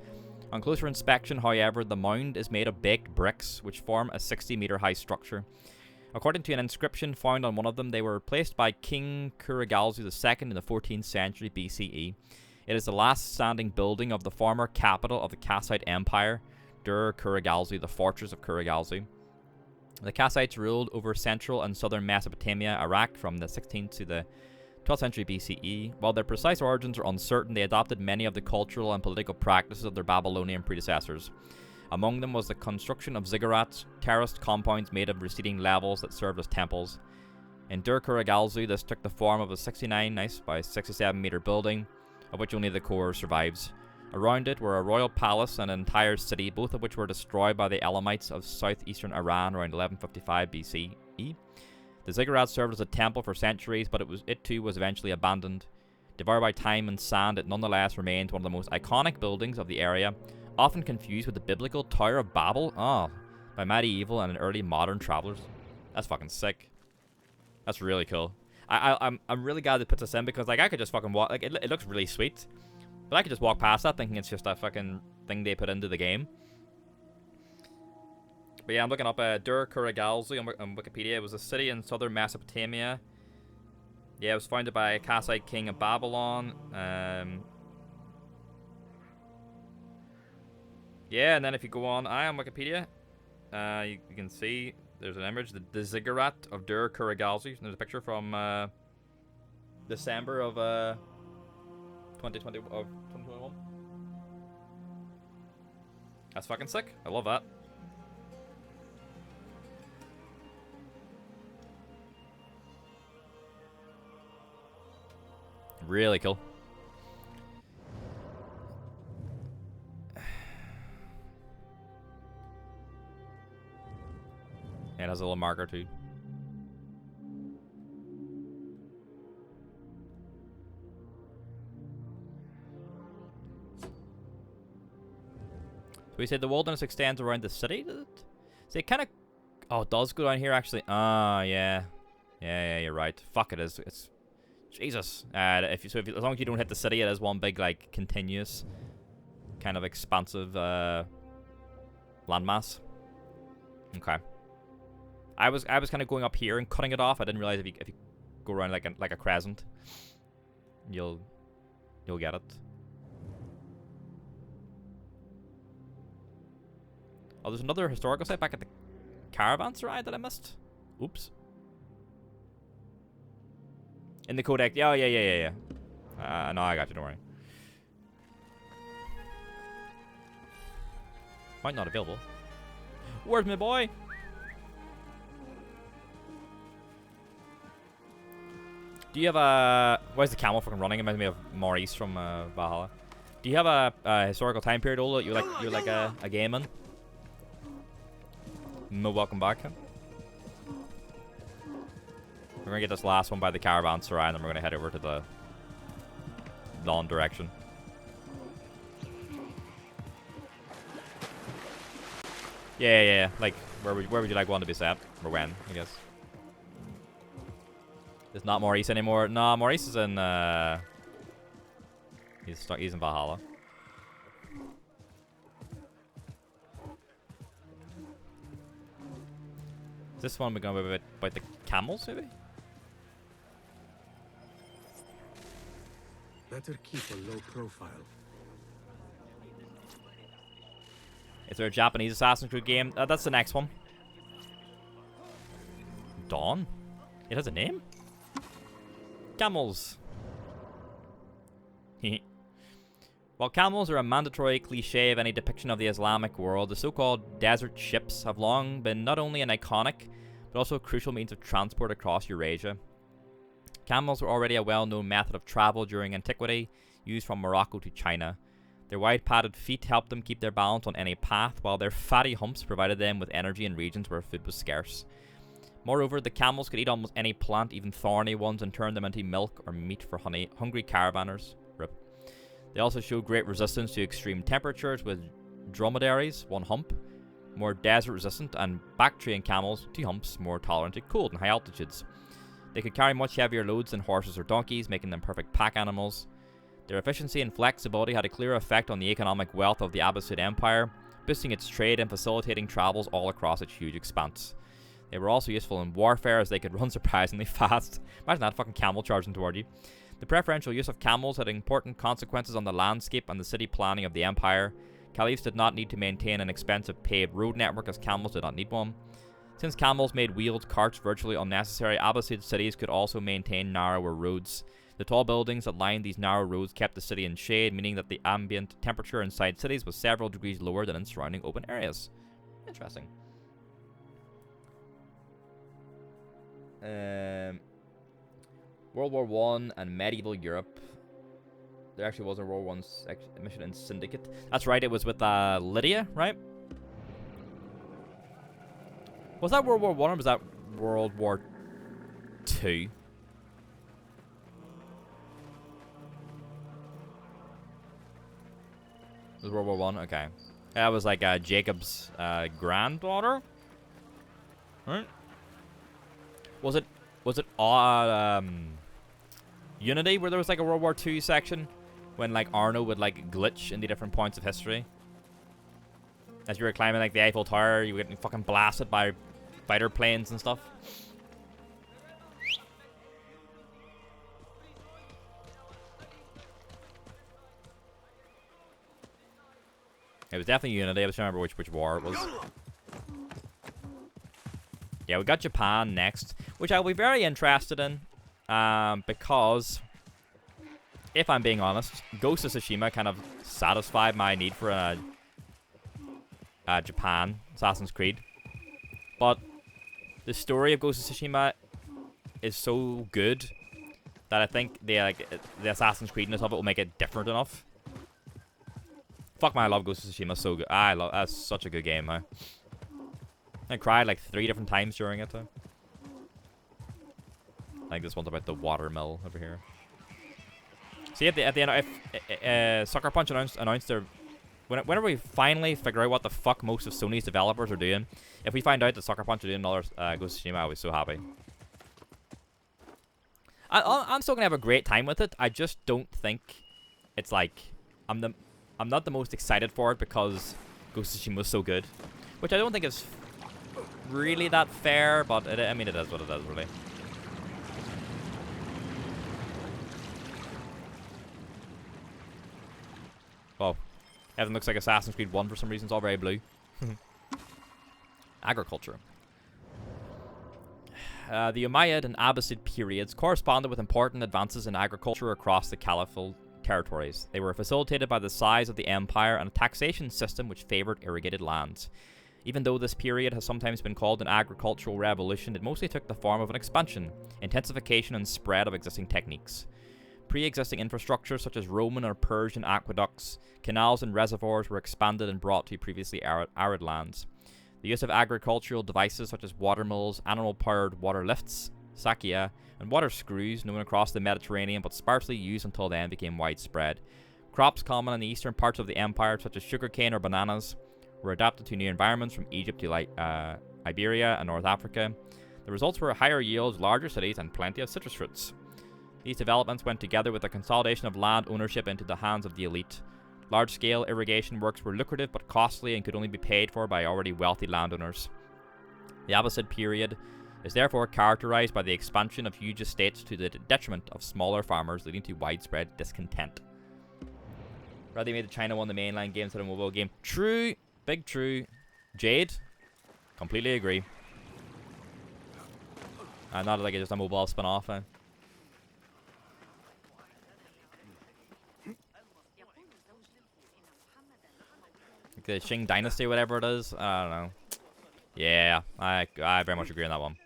On closer inspection, however, the mound is made of baked bricks, which form a 60-meter high structure. According to an inscription found on one of them, they were placed by King Kurigalzu II in the 14th century BCE. It is the last standing building of the former capital of the Kassite Empire, Der Kurigalzu, the Fortress of Kurigalzu. The Kassites ruled over central and southern Mesopotamia, Iraq, from the 16th to the 12th century BCE. While their precise origins are uncertain, they adopted many of the cultural and political practices of their Babylonian predecessors. Among them was the construction of ziggurats, terraced compounds made of receding levels that served as temples. In Der Kurigalzu, this took the form of a 69 by 67 meter building, of which only the core survives. Around it were a royal palace and an entire city, both of which were destroyed by the Elamites of southeastern Iran around 1155 BCE. The ziggurat served as a temple for centuries, but it too was eventually abandoned. Devoured by time and sand, it nonetheless remains one of the most iconic buildings of the area, often confused with the biblical Tower of Babel, by medieval and early modern travelers. That's fucking sick. That's really cool. I'm really glad they put this in, because like I could just fucking walk, like it looks really sweet, but I could just walk past that thinking it's just a fucking thing they put into the game. But yeah, I'm looking up Der Kurigalzu on Wikipedia. It was a city in southern Mesopotamia. Yeah, it was founded by a Kassite king of Babylon. Yeah, and then if you go on Wikipedia, you can see there's an image, the ziggurat of Dur Kurigalsi. There's a picture from December of 2021. That's fucking sick. I love that. Really cool. It has a little marker too. So we said the wilderness extends around the city, does it? So it kind of... Oh, it does go down here, actually. Ah, yeah. Yeah, you're right. Fuck, it is. It's... Jesus. As long as you don't hit the city, it is one big, like, continuous, kind of expansive, landmass. Okay. I was kind of going up here and cutting it off. I didn't realize if you go around like a crescent, you'll get it. Oh, there's another historical site back at the caravanserai that I missed. Oops. In the codex. Yeah. No, I got you. Don't worry. Might not available. Where's my boy? Do you have a... Why is the camel fucking running? It reminds me of Maurice from Valhalla. Do you have a historical time period, Ola, that you're like a gaming? No, welcome back. We're gonna get this last one by the caravanserai, and then we're gonna head over to the lawn direction. Yeah. Like, where would you like one to be set? Or when, I guess. It's not Maurice anymore. Nah, Maurice is in, he's in Valhalla. Is this one we're going to be about the camels, maybe? Better keep a low profile. Is there a Japanese Assassin's Creed game? That's the next one. Dawn? It has a name? Camels. While camels are a mandatory cliche of any depiction of the Islamic world, the so-called desert ships have long been not only an iconic, but also a crucial means of transport across Eurasia. Camels were already a well-known method of travel during antiquity, used from Morocco to China. Their wide padded feet helped them keep their balance on any path, while their fatty humps provided them with energy in regions where food was scarce. Moreover, the camels could eat almost any plant, even thorny ones, and turn them into milk or meat for hungry caravanners. Rip. They also showed great resistance to extreme temperatures, with dromedaries, one hump, more desert resistant, and Bactrian camels, two humps, more tolerant to cold and high altitudes. They could carry much heavier loads than horses or donkeys, making them perfect pack animals. Their efficiency and flexibility had a clear effect on the economic wealth of the Abbasid Empire, boosting its trade and facilitating travels all across its huge expanse. They were also useful in warfare, as they could run surprisingly fast. Imagine that fucking camel charging toward you. The preferential use of camels had important consequences on the landscape and the city planning of the empire. Caliphs did not need to maintain an expensive paved road network, as camels did not need one. Since camels made wheeled carts virtually unnecessary, Abbasid cities could also maintain narrower roads. The tall buildings that lined these narrow roads kept the city in shade, meaning that the ambient temperature inside cities was several degrees lower than in surrounding open areas. Interesting. World War I and medieval Europe. There actually was a World War I mission in Syndicate. That's right, it was with Lydia, right? Was that World War I or was that World War II? It was World War I? Okay. That was like Jacob's granddaughter? Right? Was it Unity where there was like a World War II section when like Arno would like glitch into different points of history? As you were climbing like the Eiffel Tower, you were getting fucking blasted by fighter planes and stuff. It was definitely Unity. I was trying to remember which war it was. Yeah, we got Japan next, which I'll be very interested in, because, if I'm being honest, Ghost of Tsushima kind of satisfied my need for a Japan Assassin's Creed. But the story of Ghost of Tsushima is so good that I think the Assassin's Creedness of it will make it different enough. Fuck man, I love Ghost of Tsushima, so good. That's such a good game, man. I cried like 3 different times during it, though. I think this one's about the watermill over here. See, at the end, if Sucker Punch announced their... Whenever we finally figure out what the fuck most of Sony's developers are doing, if we find out that Sucker Punch are doing another Ghost of Tsushima, I'll be so happy. I'm still gonna have a great time with it. I just don't think it's like... I'm not the most excited for it because Ghost of Tsushima was so good. Which I don't think is really that fair, but I mean, it is what it is, really. Oh, everything looks like Assassin's Creed 1 for some reason. It's all very blue. Agriculture. The Umayyad and Abbasid periods corresponded with important advances in agriculture across the Caliphal territories. They were facilitated by the size of the empire and a taxation system which favored irrigated lands. Even though this period has sometimes been called an agricultural revolution, it mostly took the form of an expansion, intensification, and spread of existing techniques. Pre-existing infrastructure such as Roman or Persian aqueducts, canals, and reservoirs were expanded and brought to previously arid lands. The use of agricultural devices such as watermills, animal-powered water lifts, sakia, and water screws, known across the Mediterranean but sparsely used until then, became widespread. Crops common in the eastern parts of the empire, such as sugarcane or bananas, were adapted to new environments from Egypt to Iberia and North Africa. The results were higher yields, larger cities, and plenty of citrus fruits. These developments went together with the consolidation of land ownership into the hands of the elite. Large-scale irrigation works were lucrative but costly and could only be paid for by already wealthy landowners. The Abbasid period is therefore characterized by the expansion of huge estates to the detriment of smaller farmers, leading to widespread discontent. Rather, they made the China one the mainline game instead of a mobile game. True. Big true. Jade. Completely agree. Not like it's just a mobile spin-off. Like the Qing Dynasty, whatever it is. I don't know. Yeah, I very much agree on that one.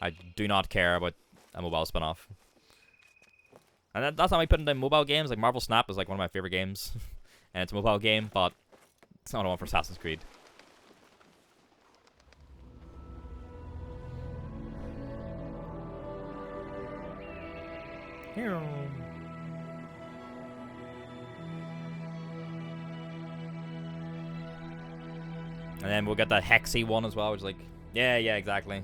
I do not care about a mobile spin-off. And that's how I put in mobile games. Like Marvel Snap is like one of my favorite games. And it's a mobile game, but it's not one for Assassin's Creed. Here. And then we'll get the Hexy one as well, which is like, yeah, exactly.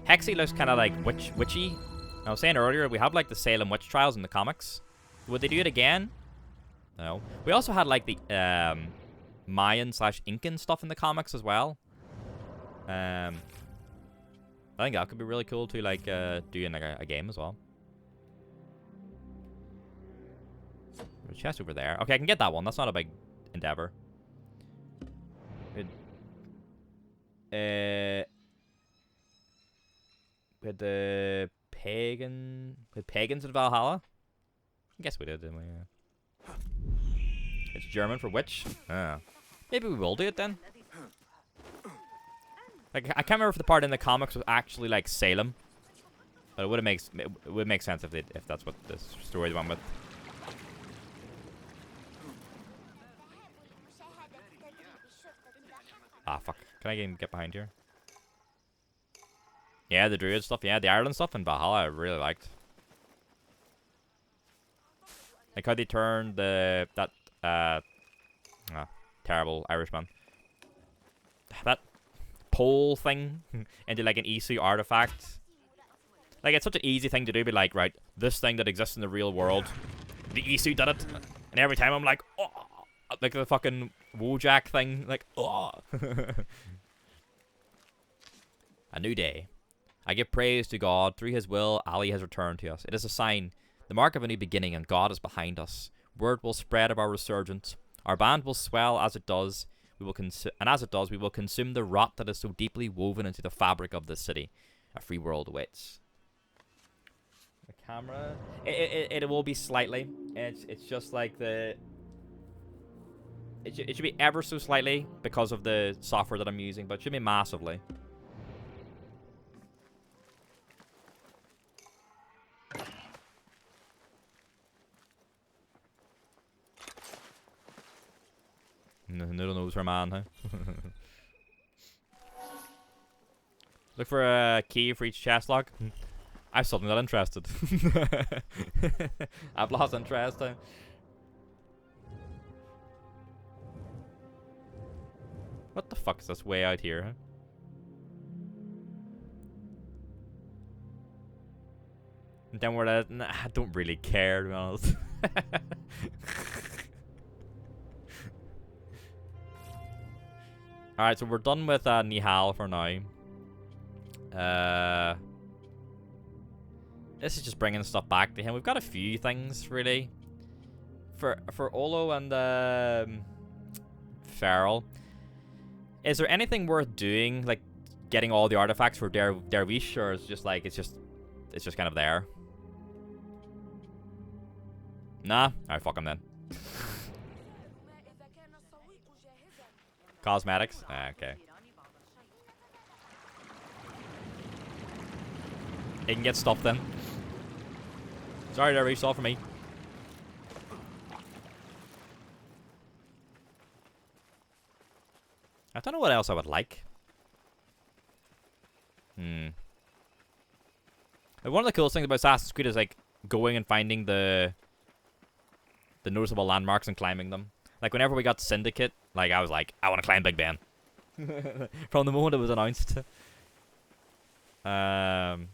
Hexy looks kind of like witchy. I was saying earlier, we have like the Salem witch trials in the comics. Would they do it again? No. We also had like the Mayan/Incan stuff in the comics as well. I think that could be really cool to like doing like a game as well. There's a chest over there. Okay, I can get that one. That's not a big endeavor. With the pagans in Valhalla. I guess we did, didn't we? Yeah. It's German for witch. Maybe we will do it then. Like I can't remember if the part in the comics was actually like Salem, but it would make sense if that's what this story went with. Ah fuck! Can I get behind here? Yeah, the druid stuff. Yeah, the Ireland stuff in Valhalla I really liked. Like how they turned terrible Irishman. That pole thing into like an Isu artifact. Like it's such an easy thing to do, be like, right, this thing that exists in the real world, the Isu did it, and every time I'm like, oh, like the fucking Wojak thing, like, oh. A new day. I give praise to God. Through his will, Ali has returned to us. It is a sign, the mark of a new beginning, and God is behind us. Word will spread of our resurgence. Our band will swell as it does. we will and as it does, we will consume the rot that is so deeply woven into the fabric of this city. A free world awaits. The camera, it will be slightly. It's just like the. It should be ever so slightly because of the software that I'm using, but it should be massively. Noodle knows her man, huh? Look for a key for each chest lock. I'm suddenly not interested. I've lost interest. Huh? What the fuck is this way out here, huh? And then we're at... Nah, I don't really care, to be honest. Alright, so we're done with Nihal for now. This is just bringing stuff back to him. We've got a few things, really. For Olo and Feral. Is there anything worth doing, like getting all the artifacts for Dervish, or is it just like it's just kind of there? Nah, alright, fuck him then. Cosmetics? Ah, okay. He can get stuff then. Sorry, Dervish, it's all for me. I don't know what else I would like. One of the coolest things about Assassin's Creed is like going and finding the noticeable landmarks and climbing them. Like whenever we got Syndicate, like I was like, I want to climb Big Ben. From the moment it was announced. I'm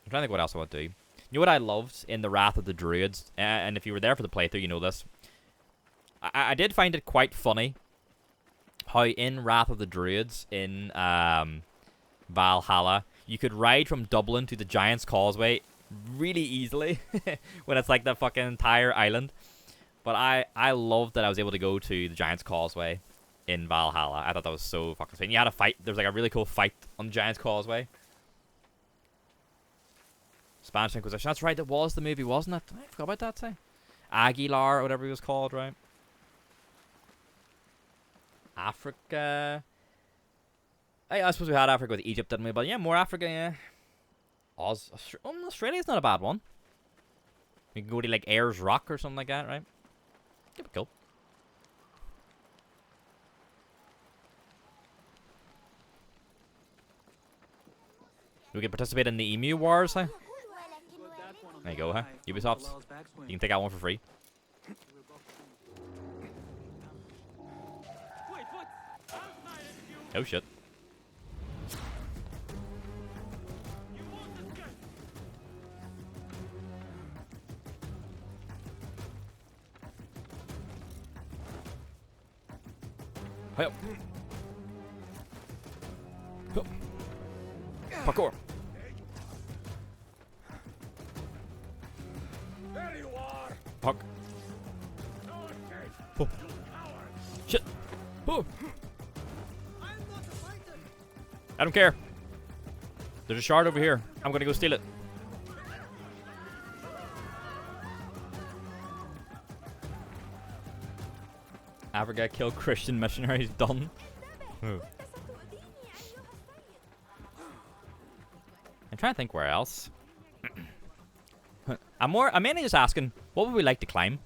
trying to think what else I would do. You know what I loved in the Wrath of the Druids, and if you were there for the playthrough, you know this. I did find it quite funny how in Wrath of the Druids in Valhalla, you could ride from Dublin to the Giant's Causeway really easily when it's like the fucking entire island. But I loved that I was able to go to the Giant's Causeway in Valhalla. I thought that was so fucking sweet. And you had a fight. There was like a really cool fight on the Giant's Causeway. Spanish Inquisition. That's right, it was the movie, wasn't it? I forgot about that, say. Aguilar, or whatever he was called, right? Africa. Hey, I suppose we had Africa with Egypt, didn't we? But yeah, more Africa, yeah. Australia's not a bad one. We can go to like Ayers Rock or something like that, right? Yeah, cool. We can participate in the Emu Wars, huh? There you go, huh? Ubisoft. You can take out one for free. Oh shit. Hey up. Parkour. There you are. Fuck. Oh. Shit. Oh. I don't care. There's a shard over here. I'm gonna go steal it. Africa kill Christian missionaries done. I'm trying to think where else. I'm mainly just asking, what would we like to climb?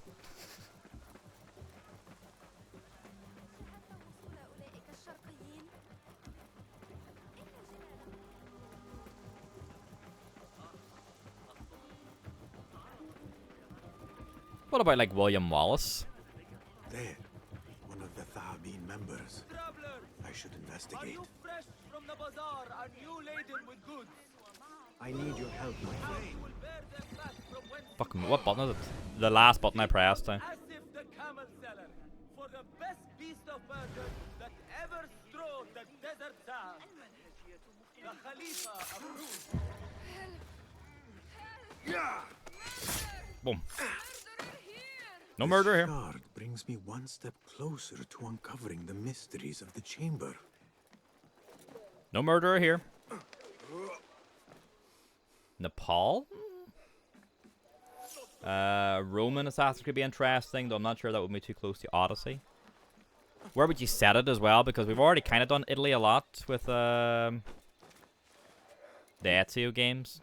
What about like William Wallace? There, one of the Thaabin members. I should investigate. Are you fresh from the bazaar? Are you laden with goods? I need your help, my friend. Will bear them back from whence Fucking what button is it? The last button I pressed. as if the camel seller for the best beast of burden that ever strode the desert sand. The Khalifa approves. Boom. No murder here. Shard brings me one step closer to uncovering the mysteries of the chamber. No murderer here. Nepal? Roman Assassin could be interesting, though I'm not sure that would be too close to Odyssey. Where would you set it as well? Because we've already kind of done Italy a lot with the Ezio games.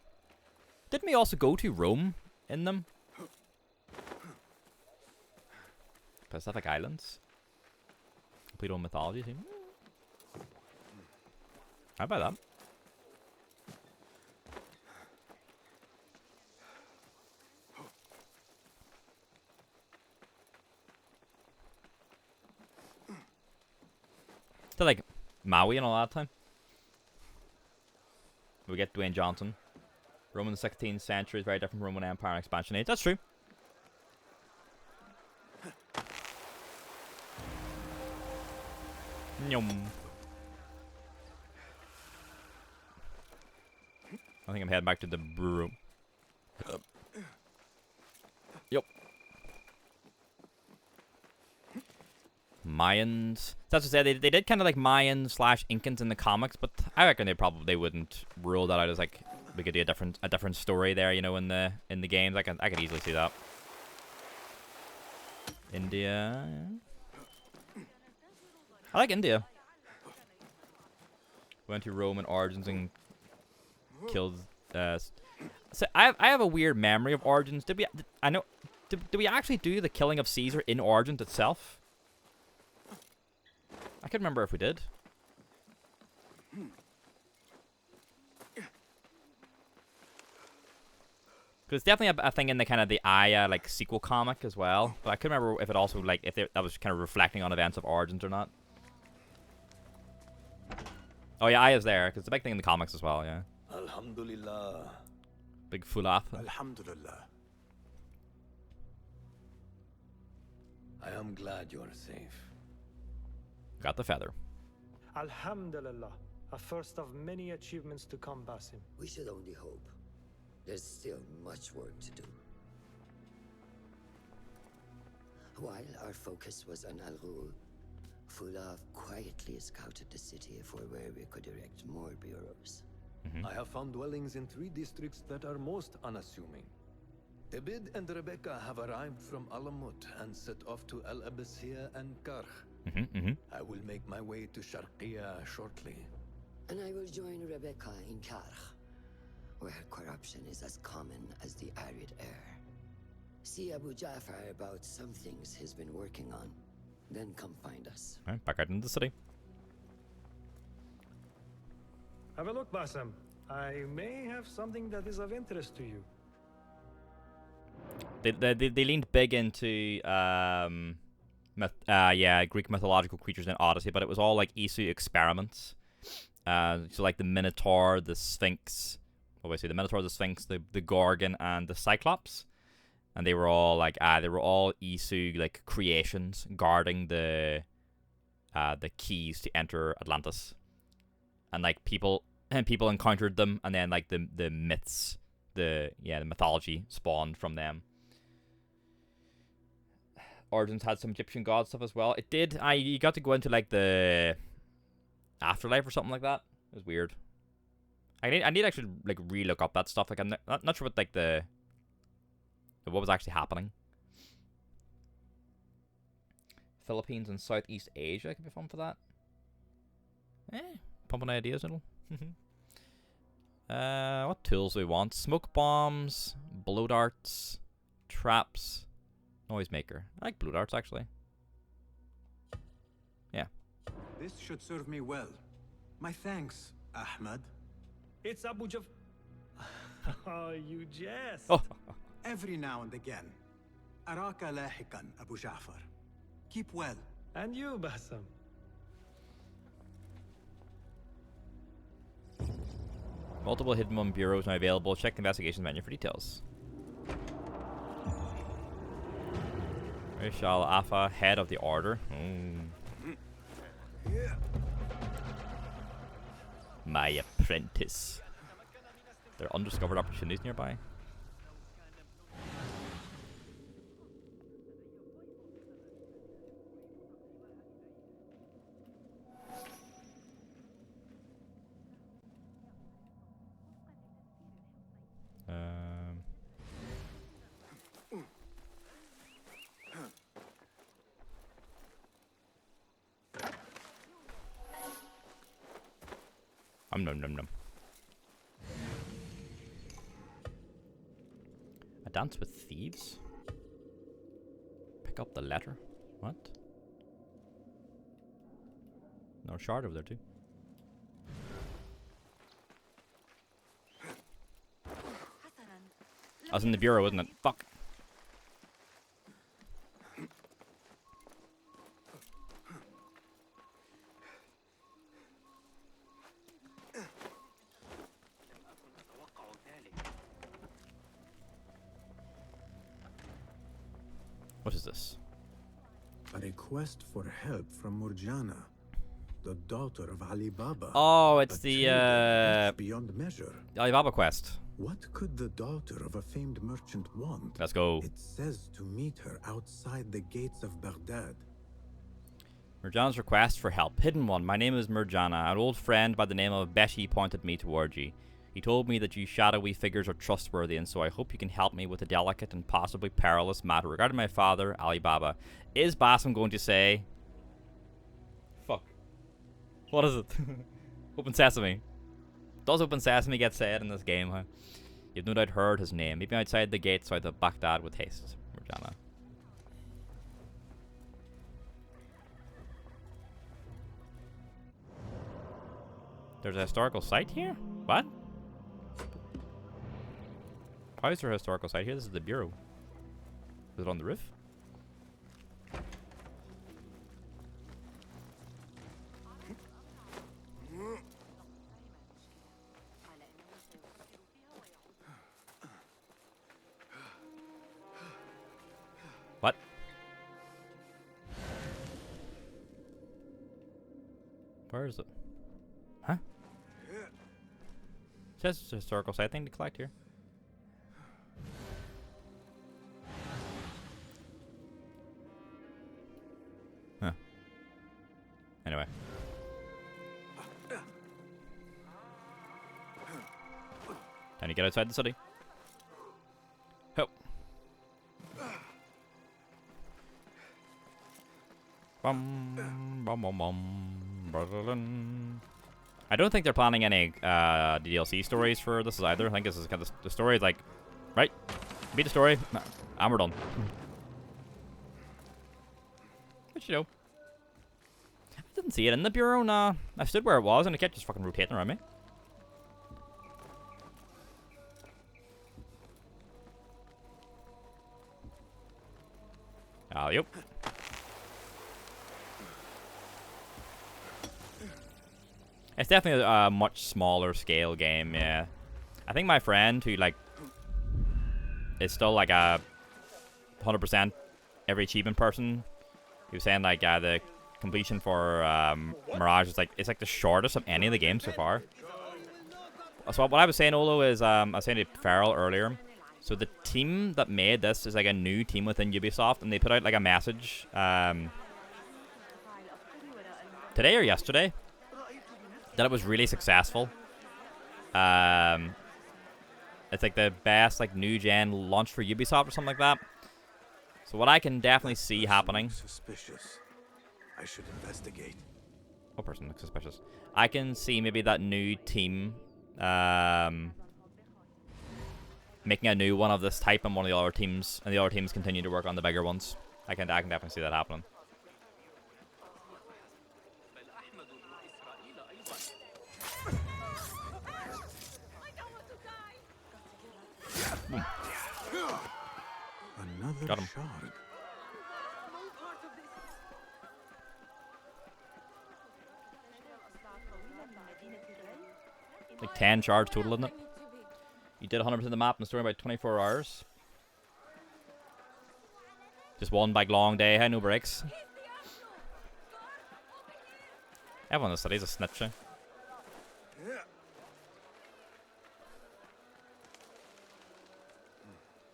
Didn't we also go to Rome in them? Pacific Islands? Complete on mythology team. How about that? To like Maui and all that time. We get Dwayne Johnson. Rome in the 16th century is very different from Roman Empire and expansion age. That's true. Nyum. I think I'm heading back to the brew. Yep. Mayans. That's to say they did kind of like Mayans / Incans in the comics, but I reckon they wouldn't rule that out as like we could do a different story there, you know, in the games. I could easily see that. India. I like India. Went to Roman origins and killed. So I have a weird memory of Origins. Did we actually do the killing of Caesar in Origins itself? I can't remember if we did. Because it's definitely a thing in the kind of the Aya like sequel comic as well. But I couldn't remember if it also like that was kind of reflecting on events of Origins or not. Oh yeah, Aya's there because it's a big thing in the comics as well. Yeah. Alhamdulillah. Big fulaf. Alhamdulillah. I am glad you are safe. Got the feather. Alhamdulillah. A first of many achievements to come, Basim. We should only hope. There's still much work to do. While our focus was on Al Ghul, Fulaf quietly scouted the city for where we could erect more bureaus. I have found dwellings in 3 districts that are most unassuming. Ibid and Rebecca have arrived from Alamut and set off to Al Abyssiya and Karch. I will make my way to Sharqiya shortly. And I will join Rebecca in Karch, where corruption is as common as the arid air. See Abu Ja'far about some things he's been working on. Then come find us. Alright, back out into the city. Have a look, Basim. I may have something that is of interest to you. They leaned big into Greek mythological creatures in Odyssey, but it was all like Isu experiments. So like the Minotaur, the Sphinx, obviously the Minotaur, the Sphinx, the Gorgon, and the Cyclops, and they were all like Isu like creations guarding the keys to enter Atlantis, and like people encountered them, and then like the myths, the mythology spawned from them. Origins had some Egyptian god stuff as well. It did. You got to go into like the afterlife or something like that. It was weird. I need to actually like relook up that stuff. Like I'm not sure what like what was actually happening. Philippines and Southeast Asia could be fun for that. Pumping ideas, little. What tools do we want? Smoke bombs, blow darts, traps, noisemaker. I like blow darts actually. Yeah. This should serve me well. My thanks, Ahmad. It's Abu Jaf. Oh, you jest. Oh. Every now and again. Araka lahikan, Abu Ja'far. Keep well. And you, Basim. Multiple hidden one bureaus now available. Check the investigations menu for details. Rishal Afa, head of the order. My apprentice. There are undiscovered opportunities nearby. Nom nom nom nom. A dance with thieves? Pick up the letter. What? No shard over there too. I was in the bureau, wasn't it? Fuck. What is this? A request for help from Murjana, the daughter of Ali Baba. Oh, it's A the trader beyond measure. Alibaba quest. What could the daughter of a famed merchant want? Let's go. It says to meet her outside the gates of Baghdad. Murjana's request for help. Hidden one. My name is Murjana. An old friend by the name of Betty pointed me towards you. He told me that you shadowy figures are trustworthy, and so I hope you can help me with a delicate and possibly perilous matter regarding my father, Ali Baba. Is Bassam going to say... Fuck. What is it? Open Sesame. Does Open Sesame get said in this game, huh? You've no doubt heard his name. Meet me outside the gates south of Baghdad with haste. Murjana. There's a historical site here? What? How is there a historical site here? This is the bureau. Is it on the roof? What? Where is it? Huh? It says it's a historical site thing to collect here. Huh. Anyway. Time to get outside the city. Ho. Bum, bum, bum, bum. I don't think they're planning any DLC stories for this either. I think this is kind of the story is like, right? Beat the story, and we're done. But you know, I didn't see it in the bureau. Nah, I stood where it was, and it kept just fucking rotating around me. Yep. It's definitely a much smaller scale game, yeah. I think my friend who like is still like a 100% every achievement person, he was saying like the completion for Mirage is like it's like the shortest of any of the games so far. So what I was saying, Olo, is I was saying to Farrell earlier. So the team that made this is like a new team within Ubisoft, and they put out like a message today or yesterday that it was really successful. It's like the best like new gen launch for Ubisoft or something like that. So what I can definitely see happening. Suspicious. I should investigate. What person looks suspicious? I can see maybe that new team making a new one of this type, and one of the other teams, and the other teams continue to work on the bigger ones. I can definitely see that happening. Another Got him. shard. Like 10 shards total, isn't it? You did 100% of the map in the story in about 24 hours. Just one big long day, hey, no breaks. Everyone in the city's a snitch, eh?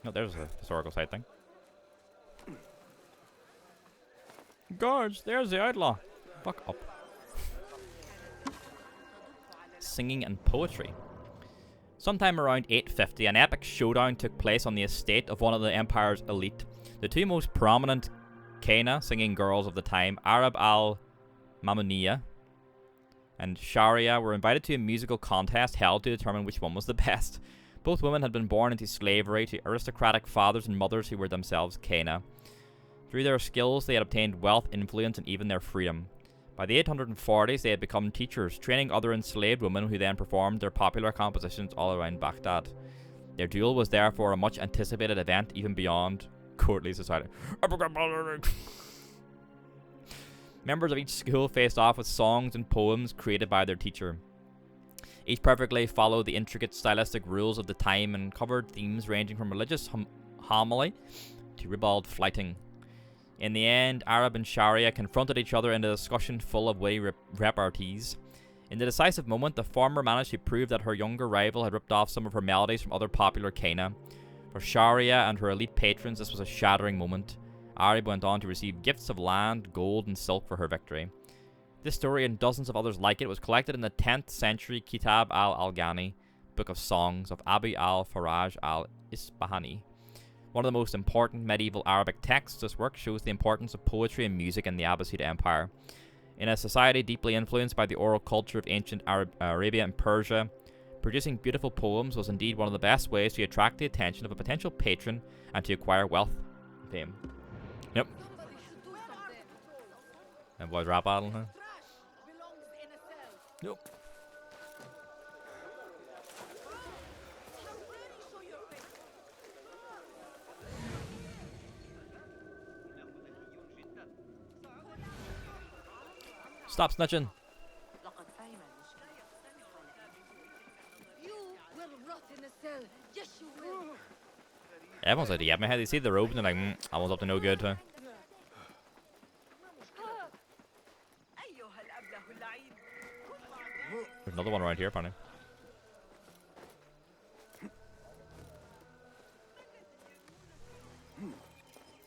No, there's a historical site thing. Guards, there's the outlaw. Fuck up. Singing and poetry. Sometime around 850, an epic showdown took place on the estate of one of the Empire's elite. The two most prominent Kana singing girls of the time, Arab al-Mamuniya and Sharia were invited to a musical contest held to determine which one was the best. Both women had been born into slavery to aristocratic fathers and mothers who were themselves Cana. Through their skills, they had obtained wealth, influence, and even their freedom. By the 840s, they had become teachers, training other enslaved women who then performed their popular compositions all around Baghdad. Their duel was therefore a much anticipated event even beyond courtly society. Members of each school faced off with songs and poems created by their teacher. Each perfectly followed the intricate stylistic rules of the time and covered themes ranging from religious homily to ribald flighting. In the end, Arab and Sharia confronted each other in a discussion full of witty repartees. In the decisive moment, the former managed to prove that her younger rival had ripped off some of her melodies from other popular Cana. For Sharia and her elite patrons, this was a shattering moment. Arab went on to receive gifts of land, gold, and silk for her victory. This story and dozens of others like it was collected in the 10th century Kitab al-Ghani, Book of Songs of Abi al-Faraj al-Isbahani. One of the most important medieval Arabic texts, this work shows the importance of poetry and music in the Abbasid Empire. In a society deeply influenced by the oral culture of ancient Arabia and Persia, producing beautiful poems was indeed one of the best ways to attract the attention of a potential patron and to acquire wealth and fame. Yep. And boys rap battle, huh? Yep. Stop snitching. You will rot in a cell. Yes, you will. Everyone's like, yeah, man, they see the robe and they're like, I was up to no good, huh? There's another one right here, apparently.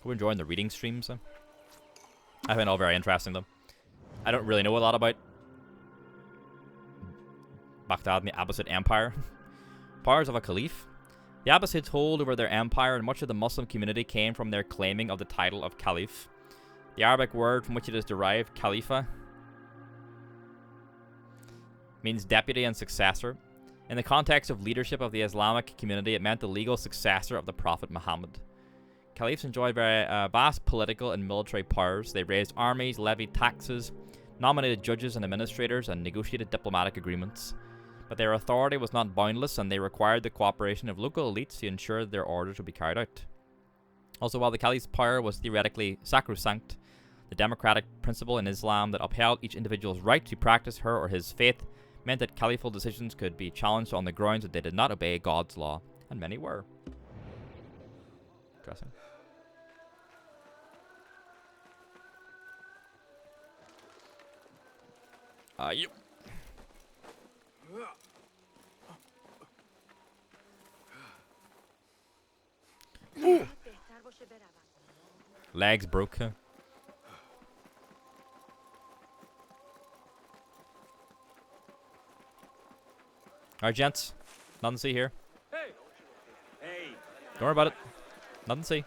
We're enjoying the reading streams, though. I find it all very interesting, though. I don't really know a lot about Baghdad and the Abbasid Empire. Powers of a Caliph. The Abbasids hold over their empire, and much of the Muslim community came from their claiming of the title of Caliph. The Arabic word from which it is derived, Khalifa, means deputy and successor. In the context of leadership of the Islamic community, it meant the legal successor of the Prophet Muhammad. Caliphs enjoyed very vast political and military powers. They raised armies, levied taxes, nominated judges and administrators, and negotiated diplomatic agreements. But their authority was not boundless, and they required the cooperation of local elites to ensure that their orders would be carried out. Also, while the caliph's power was theoretically sacrosanct, the democratic principle in Islam that upheld each individual's right to practice her or his faith meant that caliphal decisions could be challenged on the grounds that they did not obey God's law, and many were. Interesting. Yep. Ooh. Legs broke. Huh? Alright, gents. Nothing to see here. Hey. Don't worry about it. Nothing to see.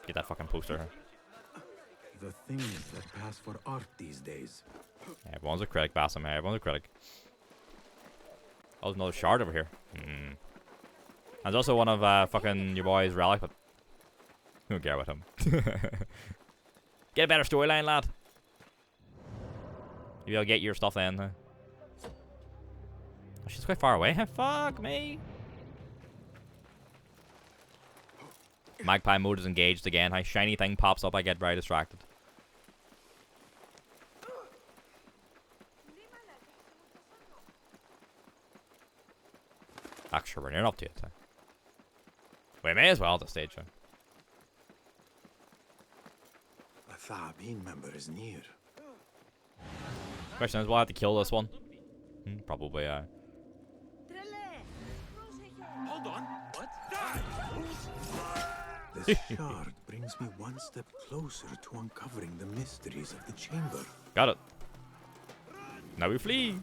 Get that fucking poster. Huh? The things that pass for art these days. Everyone's a critic, Bassam. Everyone's a critic. Oh, there's another shard over here. And there's also one of fucking your boy's relic, but who don't care about him. Get a better storyline, lad. Maybe I'll get your stuff then. Huh? Oh, she's quite far away. Fuck me. Magpie mode is engaged again. A shiny thing pops up. I get very distracted. Actually, we're near enough to it. We may as well at this stage. A Thabin member is near. Question is, will I have to kill this one? Probably, Hold on. What? This shard brings me one step closer to uncovering the mysteries of the chamber. Got it. Now we flee.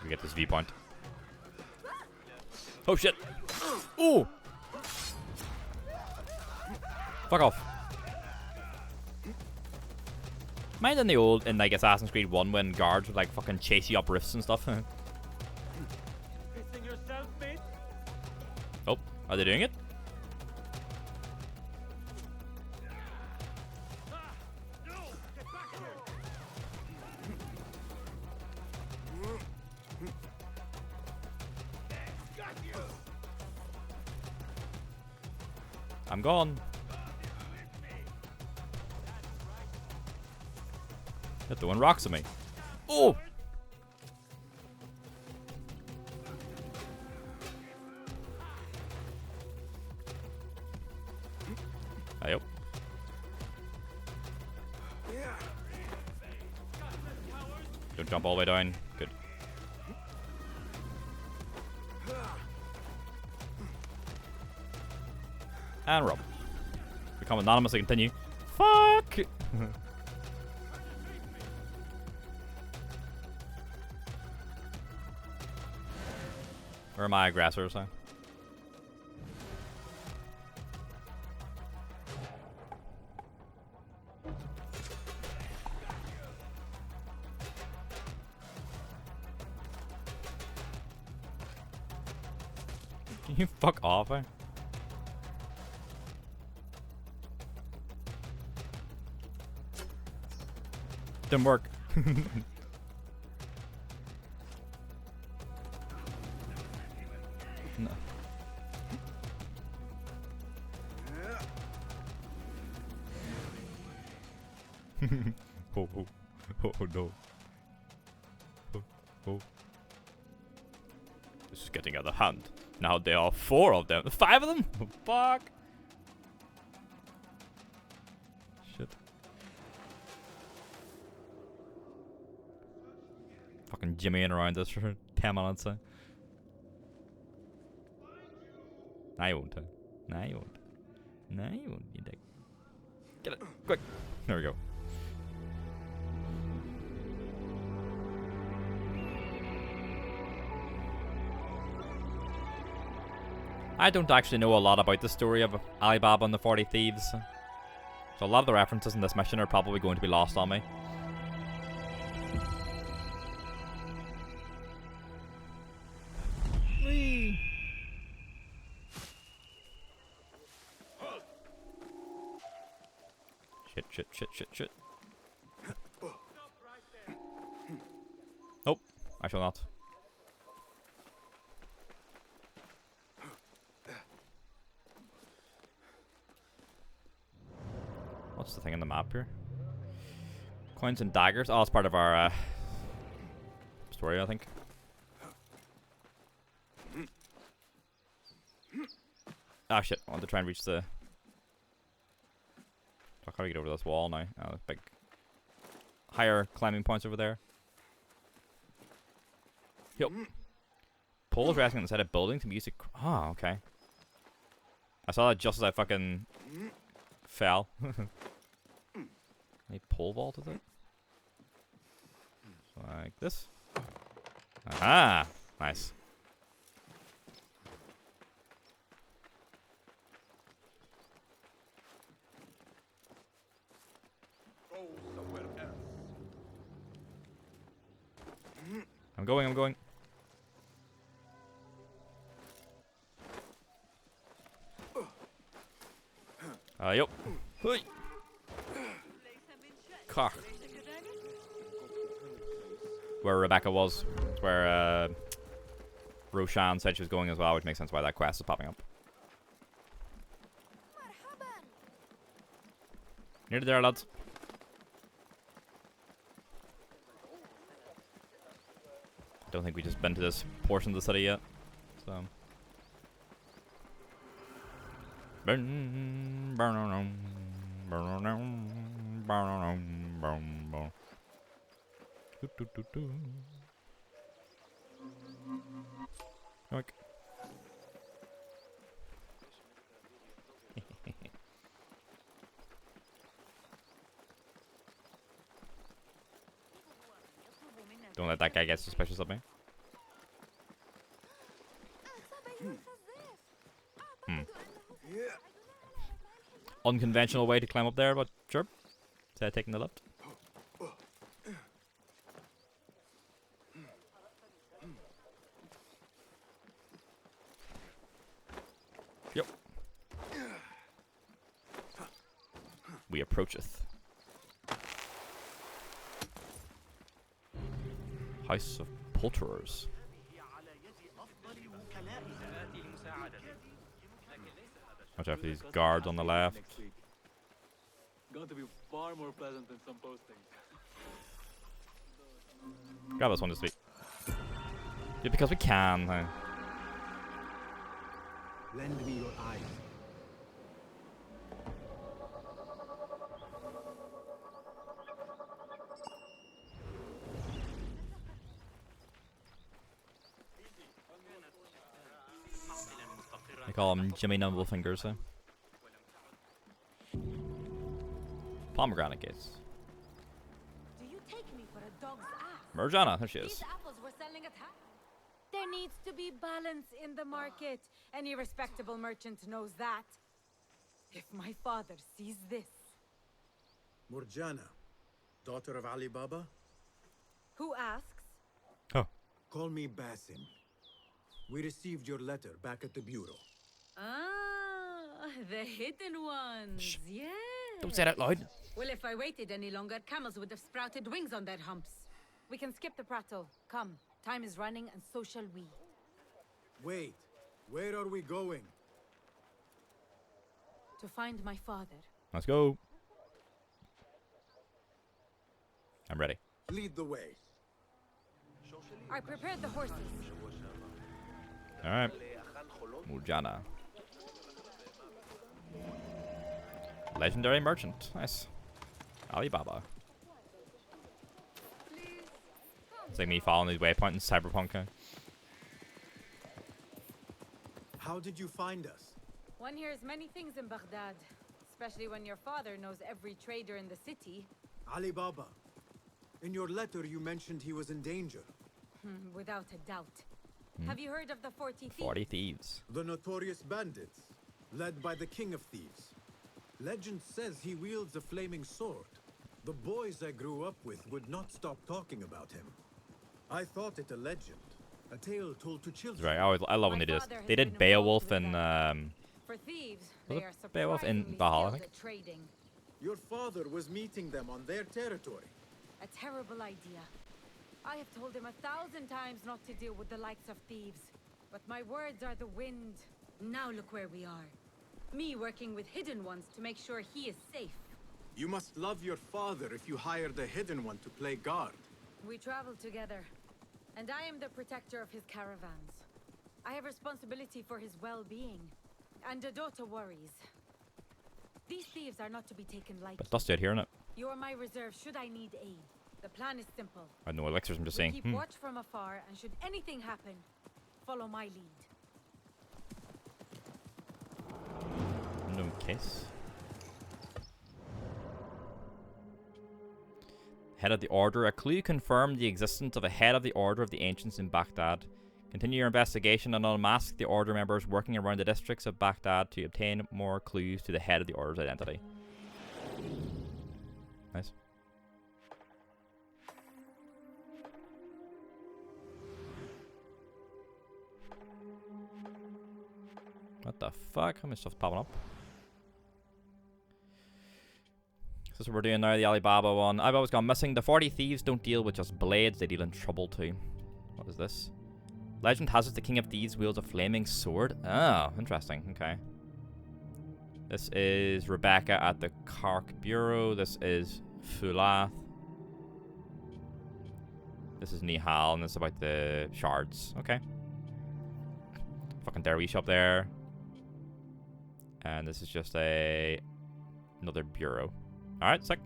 We get this viewpoint. Oh shit! Ooh! Fuck off. Mind in the old, in like Assassin's Creed 1 when guards would like fucking chase you up rifts and stuff. Oh, are they doing it? I'm gone. They're throwing rocks at me. Oh! Hey up. Don't jump all the way down. Good. And Rob. Become anonymous to continue. Fuck! Where are my aggressors, huh? Can you fuck off, eh? Didn't work. No. Oh, oh, oh no. Oh, oh. This is getting out of hand. Now there are 4 of them. 5 of them? Oh, fuck. Shit. Fucking jimmying around this for 10 minutes. Nah, you won't. Nah, you won't. Nah, you won't, you dick. Get it. Quick. There we go. I don't actually know a lot about the story of Alibaba and the 40 Thieves. So a lot of the references in this mission are probably going to be lost on me. Whee! Shit, shit, shit, shit, shit. Nope, I shall not. What's the thing on the map here? Coins and daggers. Oh, it's part of our story, I think. Ah, shit. I want to try and reach the... How do we get over this wall now? Oh, big... higher climbing points over there. Yep. Poles resting inside a building to music. Oh, okay. I saw that just as I fucking... fell. Any pole vault with it? Like this. Aha! Nice. I'm going, I'm going. Yup. Hey. Cock. Where Rebecca was. It's where Roshan said she was going as well, which makes sense why that quest is popping up. Nearly there, lads. Don't think we just been to this portion of the city yet. So. Burn, burn, burn, burn, burn, burn, burn. Yoink. Don't let that guy get suspicious of me. unconventional way to climb up there, but sure. Instead of taking the lift. Yep. We approacheth. House of Poulterers. Watch out for these guards on the left. Going to be far more pleasant than some postings. Grab us one this week. Yeah, because we can. Lend me your eyes. I call him Jimmy Numblefingers. Pomegranate case. Do you take me for a dog's ass? Marjana, there she is. These apples we're selling at half. There needs to be balance in the market. Any respectable merchant knows that. If my father sees this. Murjana, daughter of Ali Baba? Who asks? Oh. Call me Basim. We received your letter back at the bureau. Ah, the hidden ones. Shh. Yes. Don't say that out loud. Well, if I waited any longer, camels would have sprouted wings on their humps. We can skip the prattle. Come, time is running, and so shall we. Wait, where are we going? To find my father. Let's go. I'm ready. Lead the way. I prepared the horses. Alright. Murjana. Legendary merchant. Nice. Alibaba. It's like me following these waypoints in Cyberpunk. How did you find us? One hears many things in Baghdad, especially when your father knows every trader in the city. Ali Baba. In your letter you mentioned he was in danger. Without a doubt. Have you heard of the 40 Thieves? 40 thieves. The notorious bandits, led by the king of thieves. Legend says he wields a flaming sword. The boys I grew up with would not stop talking about him. I thought it a legend, a tale told to children. Right, I love when they do this. They did Beowulf and For thieves, Was they it are Beowulf in surprisingly Valhalla, I skilled think? at trading. Your father was meeting them on their territory. A terrible idea. I have told him 1,000 times not to deal with the likes of thieves. But my words are the wind. Now look where we are. Me working with hidden ones to make sure he is safe. You must love your father if you hired the hidden one to play guard. We travel together. And I am the protector of his caravans. I have responsibility for his well-being. And Dodota worries. These thieves are not to be taken lightly. but dusty out here, innit? You are my reserve should I need aid. The plan is simple. I have no elixirs, I'm just We saying. keep watch from afar, and should anything happen, follow my lead. No case. Head of the Order. A clue confirmed the existence of a head of the Order of the Ancients in Baghdad. Continue your investigation and unmask the Order members working around the districts of Baghdad to obtain more clues to the head of the Order's identity. Nice. What the fuck? How many stuff's popping up? This is what we're doing now, the Alibaba one. I've always gone missing. The 40 thieves don't deal with just blades, they deal in trouble too. What is this? Legend has it the King of Thieves wields a flaming sword. Oh, interesting. Okay. This is Rebecca at the Kark Bureau. This is Fulath. This is Nihal, and this is about the shards. Okay. Fucking Derwish up there. And this is just another bureau. Alright, sick.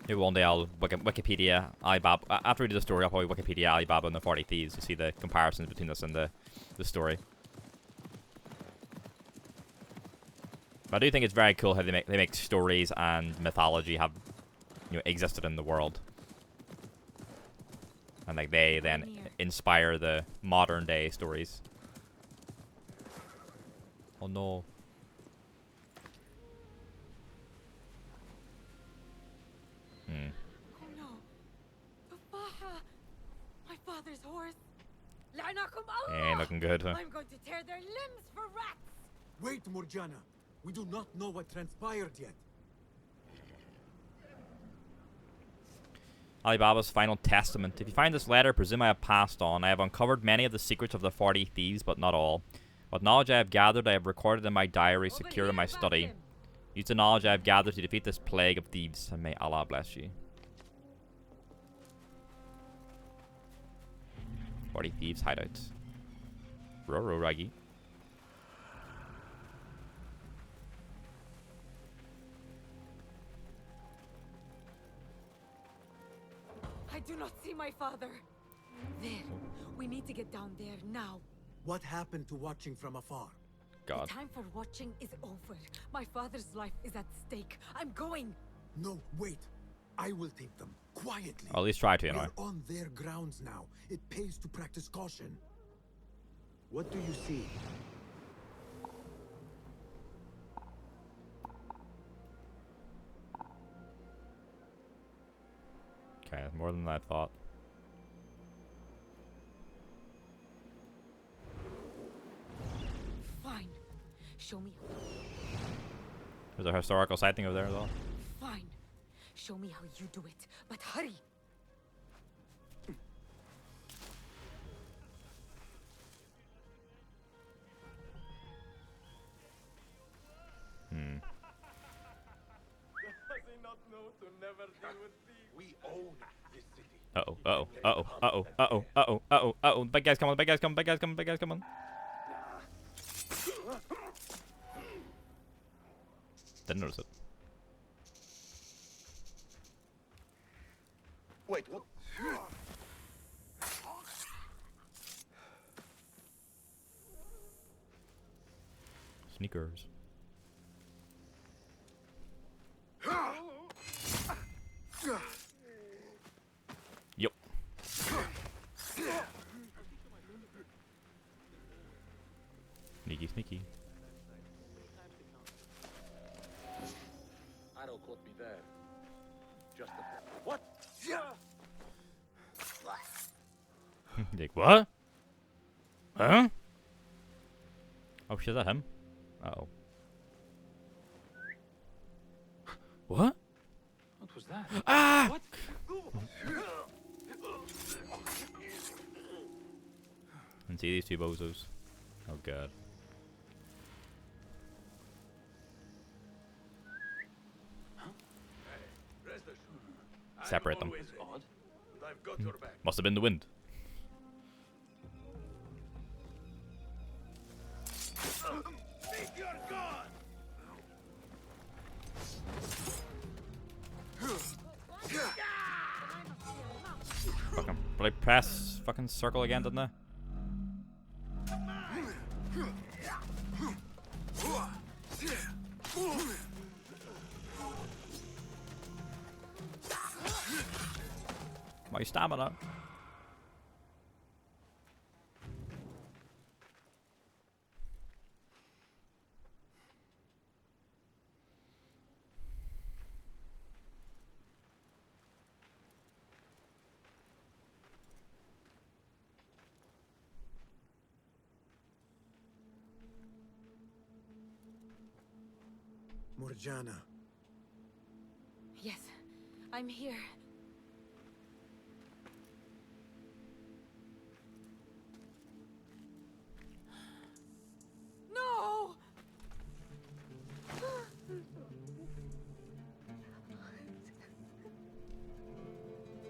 Maybe one day I'll Wikipedia Alibaba. After we do the story, I'll probably Wikipedia Alibaba and the 40 Thieves to see the comparisons between this and the story. But I do think it's very cool how they make stories and mythology have existed in the world. And like they then inspire the modern day stories. Oh no. Oh no. Fafaha! My father's horse. La'anakum Allah! Ain't looking good, huh? I'm going to tear their limbs for rats! Wait, Morjana. We do not know what transpired yet. Ali Baba's final testament. If you find this letter, presume I have passed on. I have uncovered many of the secrets of the 40 thieves, but not all. What knowledge I have gathered, I have recorded in my diary, secure in my study. Use the knowledge I have gathered to defeat this plague of thieves, and may Allah bless you. 40 thieves hideouts. Roro Raggy. I do not see my father. There. We need to get down there now. What happened to watching from afar? God. The time for watching is over. My father's life is at stake. I'm going. No, wait. I will take them quietly. Or at least try to, anyway. We're on their grounds now. It pays to practice caution. What do you see? Okay, more than I thought. Fine. Show me. There's a historical sighting over there as well. Fine. Show me how you do it. But hurry. Uh-oh, uh-oh, uh-oh, uh-oh, uh-oh, uh-oh, uh-oh, uh-oh. Big guys coming, big guys coming, big guys coming, big guys coming. Didn't notice it. Wait, what? Sneakers. Yup. Sneaky, sneaky. Arrow caught me there. Just the what? Like, what? Huh? Oh shit, is that him? Uh-oh. What? What was that? Ah! What? And see these two bozos. Oh god. Separate them. Odd, but I've got your back. Must have been the wind. Meet your god! Fucking bloody press fucking circle again, didn't I? My stamina. Morjana. Yes, I'm here. No!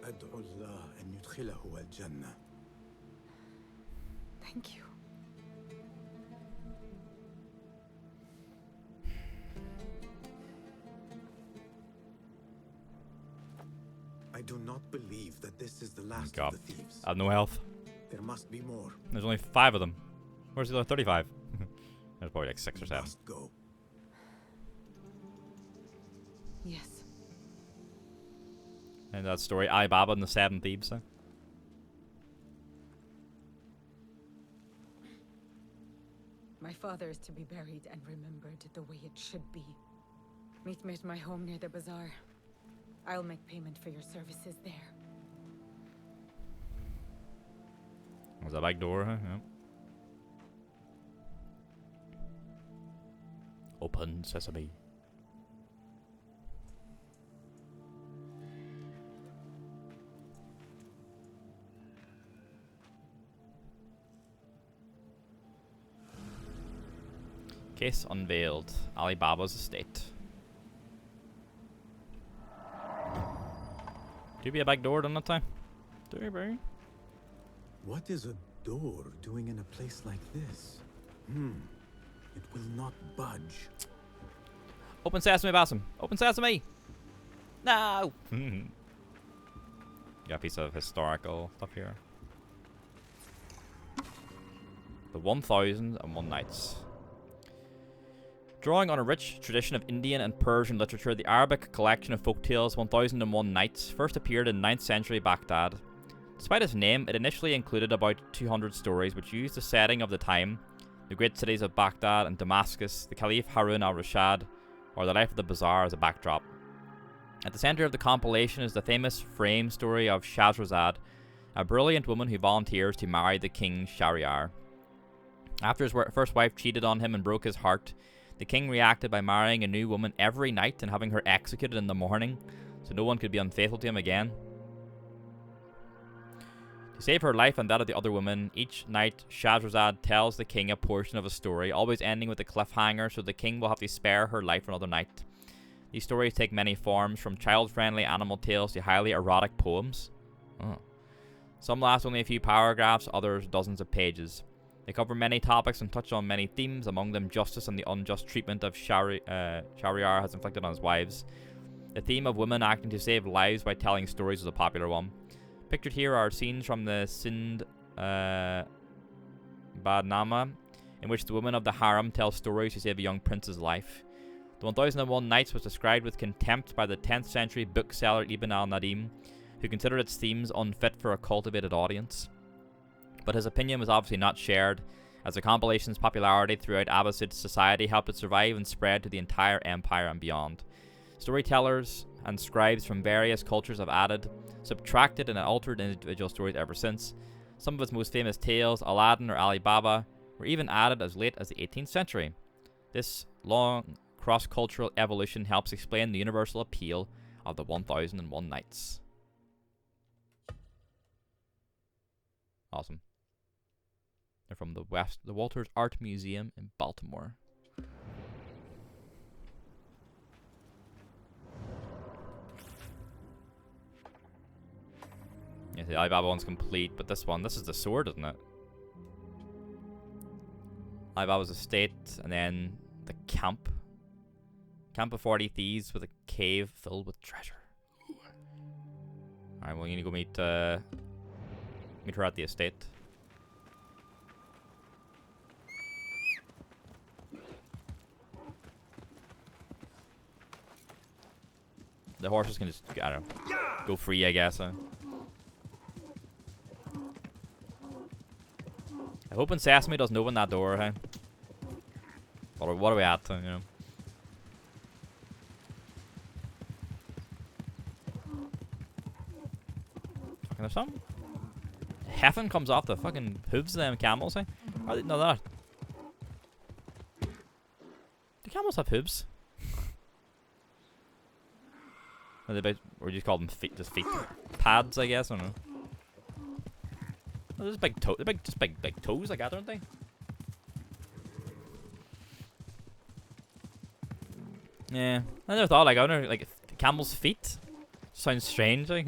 أدعو الله أن يدخله الجنة. Thank you. I do not believe that this is the last God. of the thieves. I have no health. There must be more. There's only 5 of them. Where's the other 35? There's probably like 6 or 7. Must go. Yes. And that story, Alibaba and the 7 Thieves. Huh? My father is to be buried and remembered the way it should be. Meet me at my home near the bazaar. I'll make payment for your services there. Was that back door, huh? Yep. Open sesame. Case unveiled. Alibaba's estate. Do be a back door, doesn't it, time? Do you, bro? What is a door doing in a place like this? It will not budge. Open sesame, Basim. Open sesame. No. Got a piece of historical stuff here. The 1001 Nights. Drawing on a rich tradition of Indian and Persian literature, the Arabic collection of folktales 1001 Nights first appeared in 9th century Baghdad. Despite its name, it initially included about 200 stories which used the setting of the time, the great cities of Baghdad and Damascus, the Caliph Harun al-Rashid, or the life of the bazaar as a backdrop. At the center of the compilation is the famous frame story of Shahrazad, a brilliant woman who volunteers to marry the king Shahryar. After his first wife cheated on him and broke his heart, the king reacted by marrying a new woman every night and having her executed in the morning, so no one could be unfaithful to him again. To save her life and that of the other women, each night Shahrazad tells the king a portion of a story, always ending with a cliffhanger, so the king will have to spare her life for another night. These stories take many forms, from child-friendly animal tales to highly erotic poems. Oh. Some last only a few paragraphs, others dozens of pages. They cover many topics and touch on many themes, among them justice and the unjust treatment of Shahryar has inflicted on his wives. The theme of women acting to save lives by telling stories is a popular one. Pictured here are scenes from the Sind Badnama, in which the women of the harem tell stories to save a young prince's life. The 1001 Nights was described with contempt by the 10th century bookseller Ibn al-Nadim, who considered its themes unfit for a cultivated audience. But his opinion was obviously not shared, as the compilation's popularity throughout Abbasid society helped it survive and spread to the entire empire and beyond. Storytellers and scribes from various cultures have added, subtracted, and altered individual stories ever since. Some of its most famous tales, Aladdin or Ali Baba, were even added as late as the 18th century. This long cross-cultural evolution helps explain the universal appeal of the 1001 Nights. Awesome. They're from the Walters Art Museum in Baltimore. Yeah, the Alibaba one's complete, but this is the sword, isn't it? Alibaba's estate, and then the camp. Camp of 40 thieves with a cave filled with treasure. Alright, well, you need to go meet her at the estate. The horses can just, I don't know, go free, I guess. I hope Sesame doesn't open that door, hey? What are we at, you know? Fucking there's some heffing comes off the fucking hooves of them camels, hey? Or no, they're not. Do camels have hooves? Or do you call them feet? Just feet pads, I guess. I don't know. Oh, there's big toe. They're just big toes like that, aren't they? Yeah, I never thought. Like, I don't know, like camel's feet. Sounds strange. Like.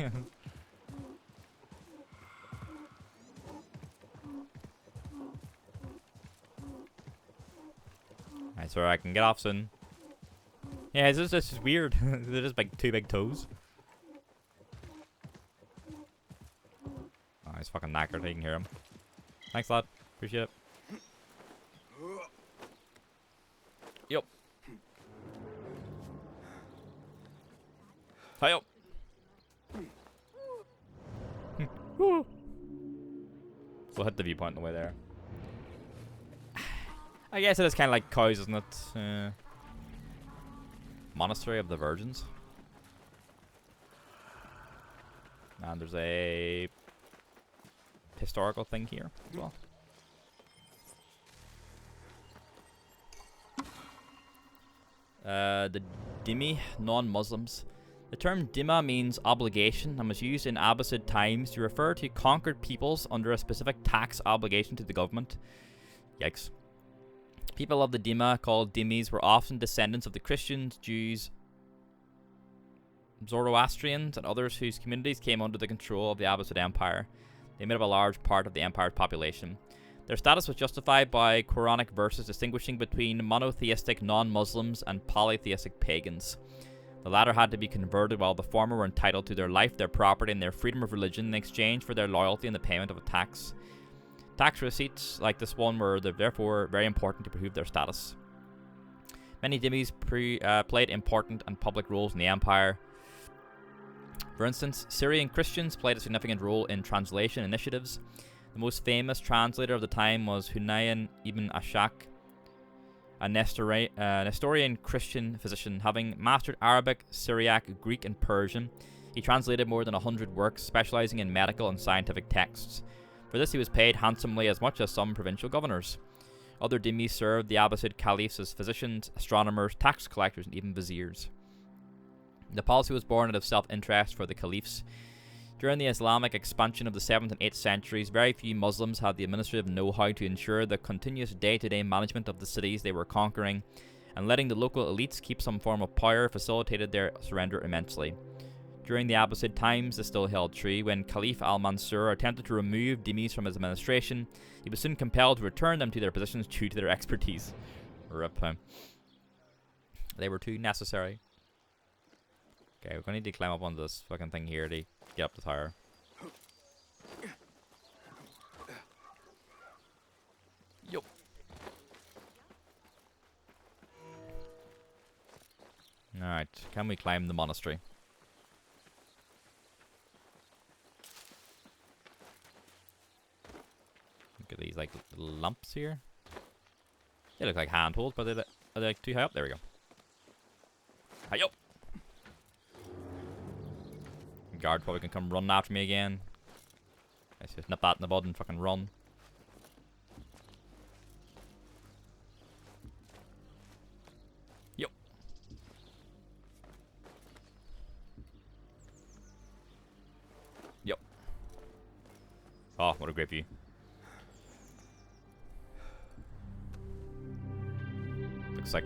Alright, so I can get off soon. Yeah, this is weird. They're just like two big toes. Oh, he's fucking knackered. You can hear him. Thanks, lad. Appreciate it. Yup. Hi up. We'll hit the viewpoint on the way there. I guess it is kind of like cows, isn't it? Monastery of the Virgins. And there's a historical thing here as well. The Dhimmi, non-Muslims. The term Dhimma means obligation and was used in Abbasid times to refer to conquered peoples under a specific tax obligation to the government. Yikes. People of the Dhimma, called Dhimmis, were often descendants of the Christians, Jews, Zoroastrians, and others whose communities came under the control of the Abbasid Empire. They made up a large part of the empire's population. Their status was justified by Quranic verses distinguishing between monotheistic non-Muslims and polytheistic pagans. The latter had to be converted, while the former were entitled to their life, their property, and their freedom of religion in exchange for their loyalty and the payment of a tax. Tax receipts like this one were therefore very important to prove their status. Many Dhimmis played important and public roles in the empire. For instance, Syrian Christians played a significant role in translation initiatives. The most famous translator of the time was Hunayn ibn Ashak, a Nestorian Christian physician. Having mastered Arabic, Syriac, Greek, and Persian, he translated more than 100 works, specializing in medical and scientific texts. For this he was paid handsomely, as much as some provincial governors. Other dhimmis served the Abbasid caliphs as physicians, astronomers, tax collectors, and even viziers. The policy was born out of self-interest for the caliphs. During the Islamic expansion of the 7th and 8th centuries, very few Muslims had the administrative know-how to ensure the continuous day-to-day management of the cities they were conquering, and letting the local elites keep some form of power facilitated their surrender immensely. During the Abbasid times, this still held true. When Caliph al-Mansur attempted to remove dhimmis from his administration, he was soon compelled to return them to their positions due to their expertise. Rip. They were too necessary. Okay, we're going to need to climb up on this fucking thing here to get up the tower. Yup. Alright, can we climb the monastery? Look at these like little lumps here. They look like handholds, but are they like too high up? There we go. Hi up. Guard probably can come running after me again. Let's just nip that in the bud and fucking run. Yup. Yup. Oh, what a great view. Looks like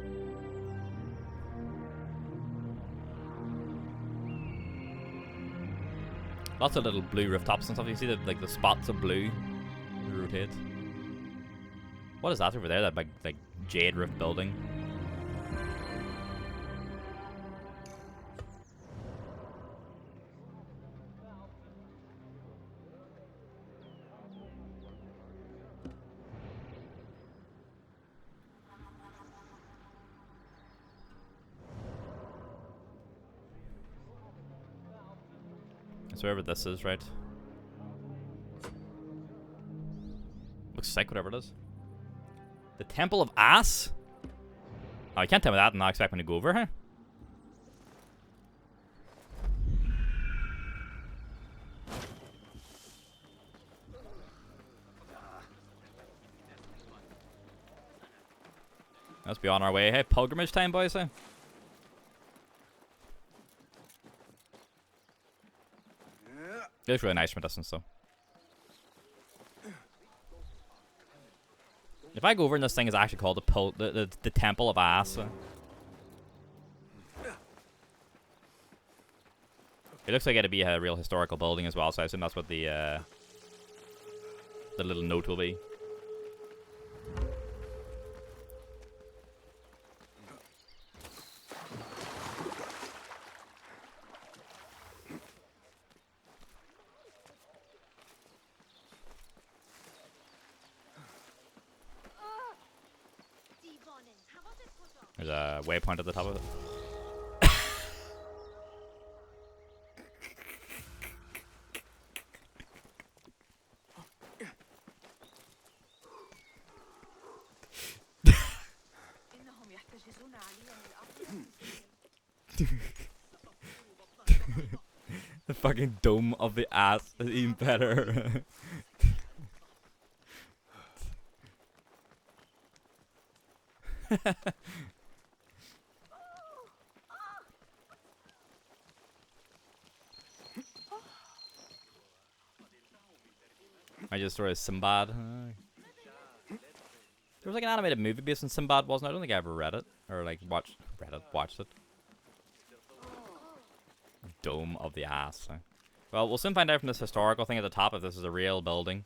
lots of little blue rooftops and stuff. You see the like the spots of blue rotate. What is that over there? That big like jade roof building. It's wherever this is, right? Looks sick, whatever it is. The Temple of Ass? Oh, you can't tell me that and not expect me to go over, huh? Let's be on our way. Hey, pilgrimage time, boys, eh? It looks really nice from a distance, though. If I go over and this thing is actually called the Temple of Ass. It looks like it'd be a real historical building as well, so I assume that's what the little note will be. There's a waypoint at the top of it. The fucking dome of the ass is even better. I just saw a Sinbad. There was like an animated movie based on Sinbad, wasn't there? I don't think I ever read it. Or like watched it. Dome of the ass. Well, we'll soon find out from this historical thing at the top if this is a real building.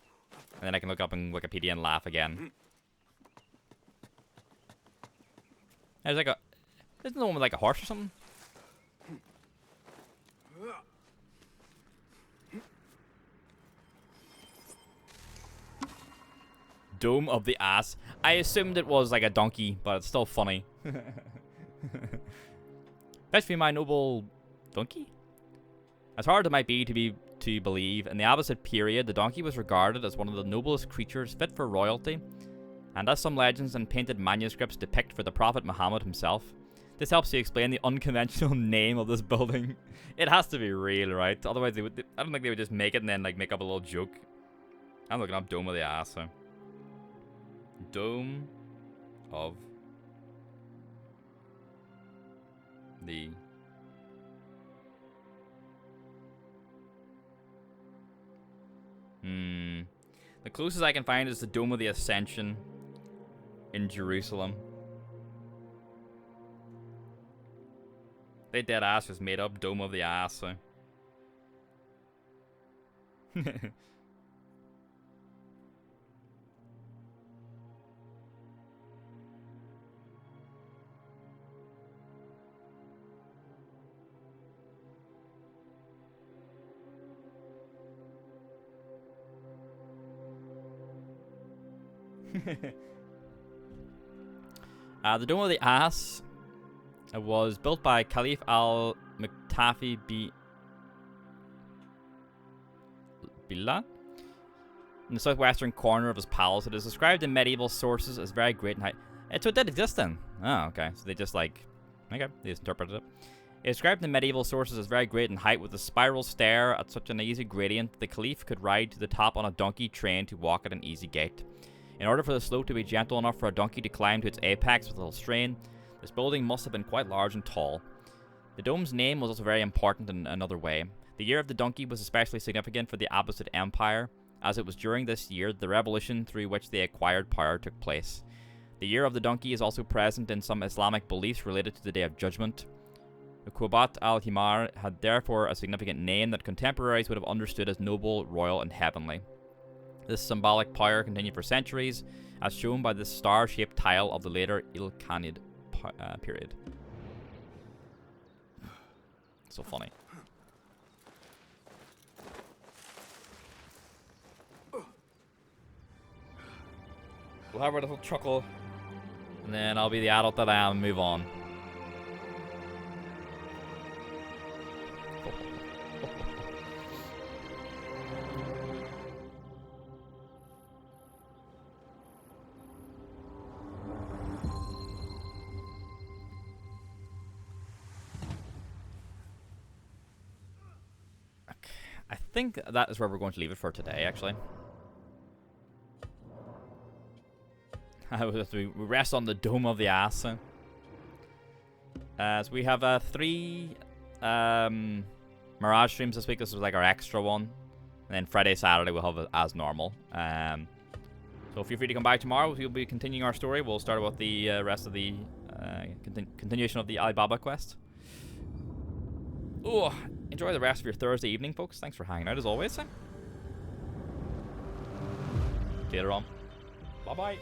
And then I can look up in Wikipedia and laugh again. There's like a... Isn't the one with like a horse or something? Dome of the ass. I assumed it was like a donkey, but it's still funny. Fetch me my noble donkey? As hard as it might be to believe, in the Abbasid period, the donkey was regarded as one of the noblest creatures fit for royalty, and as some legends and painted manuscripts depict for the Prophet Muhammad himself. This helps to explain the unconventional name of this building. It has to be real, right? Otherwise, I don't think they would just make it and then like make up a little joke. I'm looking up Dome of the Ass. So. Dome of the The closest I can find is the Dome of the Ascension in Jerusalem. They dead ass was made up Dome of the Ass. So. The Dome of the Ass was built by Caliph al-Muqtafi Billah in the southwestern corner of his palace. It is described in medieval sources as very great in height. So it did exist then. Oh, okay. So they just like... Okay, they just interpreted it. It is described in medieval sources as very great in height, with a spiral stair at such an easy gradient that the Caliph could ride to the top on a donkey trained to walk at an easy gait. In order for the slope to be gentle enough for a donkey to climb to its apex with little strain, this building must have been quite large and tall. The dome's name was also very important in another way. The year of the donkey was especially significant for the Abbasid Empire, as it was during this year the revolution through which they acquired power took place. The year of the donkey is also present in some Islamic beliefs related to the Day of Judgment. The Qubat al-Himar had therefore a significant name that contemporaries would have understood as noble, royal, and heavenly. This symbolic power continued for centuries, as shown by the star-shaped tile of the later Ilkhanid period. So funny. We'll have a little chuckle, and then I'll be the adult that I am and move on. I think that is where we're going to leave it for today, actually. We rest on the Dome of the Ass. So we have 3 Mirage streams this week. This was like our extra one. And then Friday, Saturday we'll have it as normal. So feel free to come back tomorrow. We'll be continuing our story. We'll start with the rest of the continuation of the Alibaba quest. Oh, enjoy the rest of your Thursday evening, folks. Thanks for hanging out as always. Later on. Bye-bye.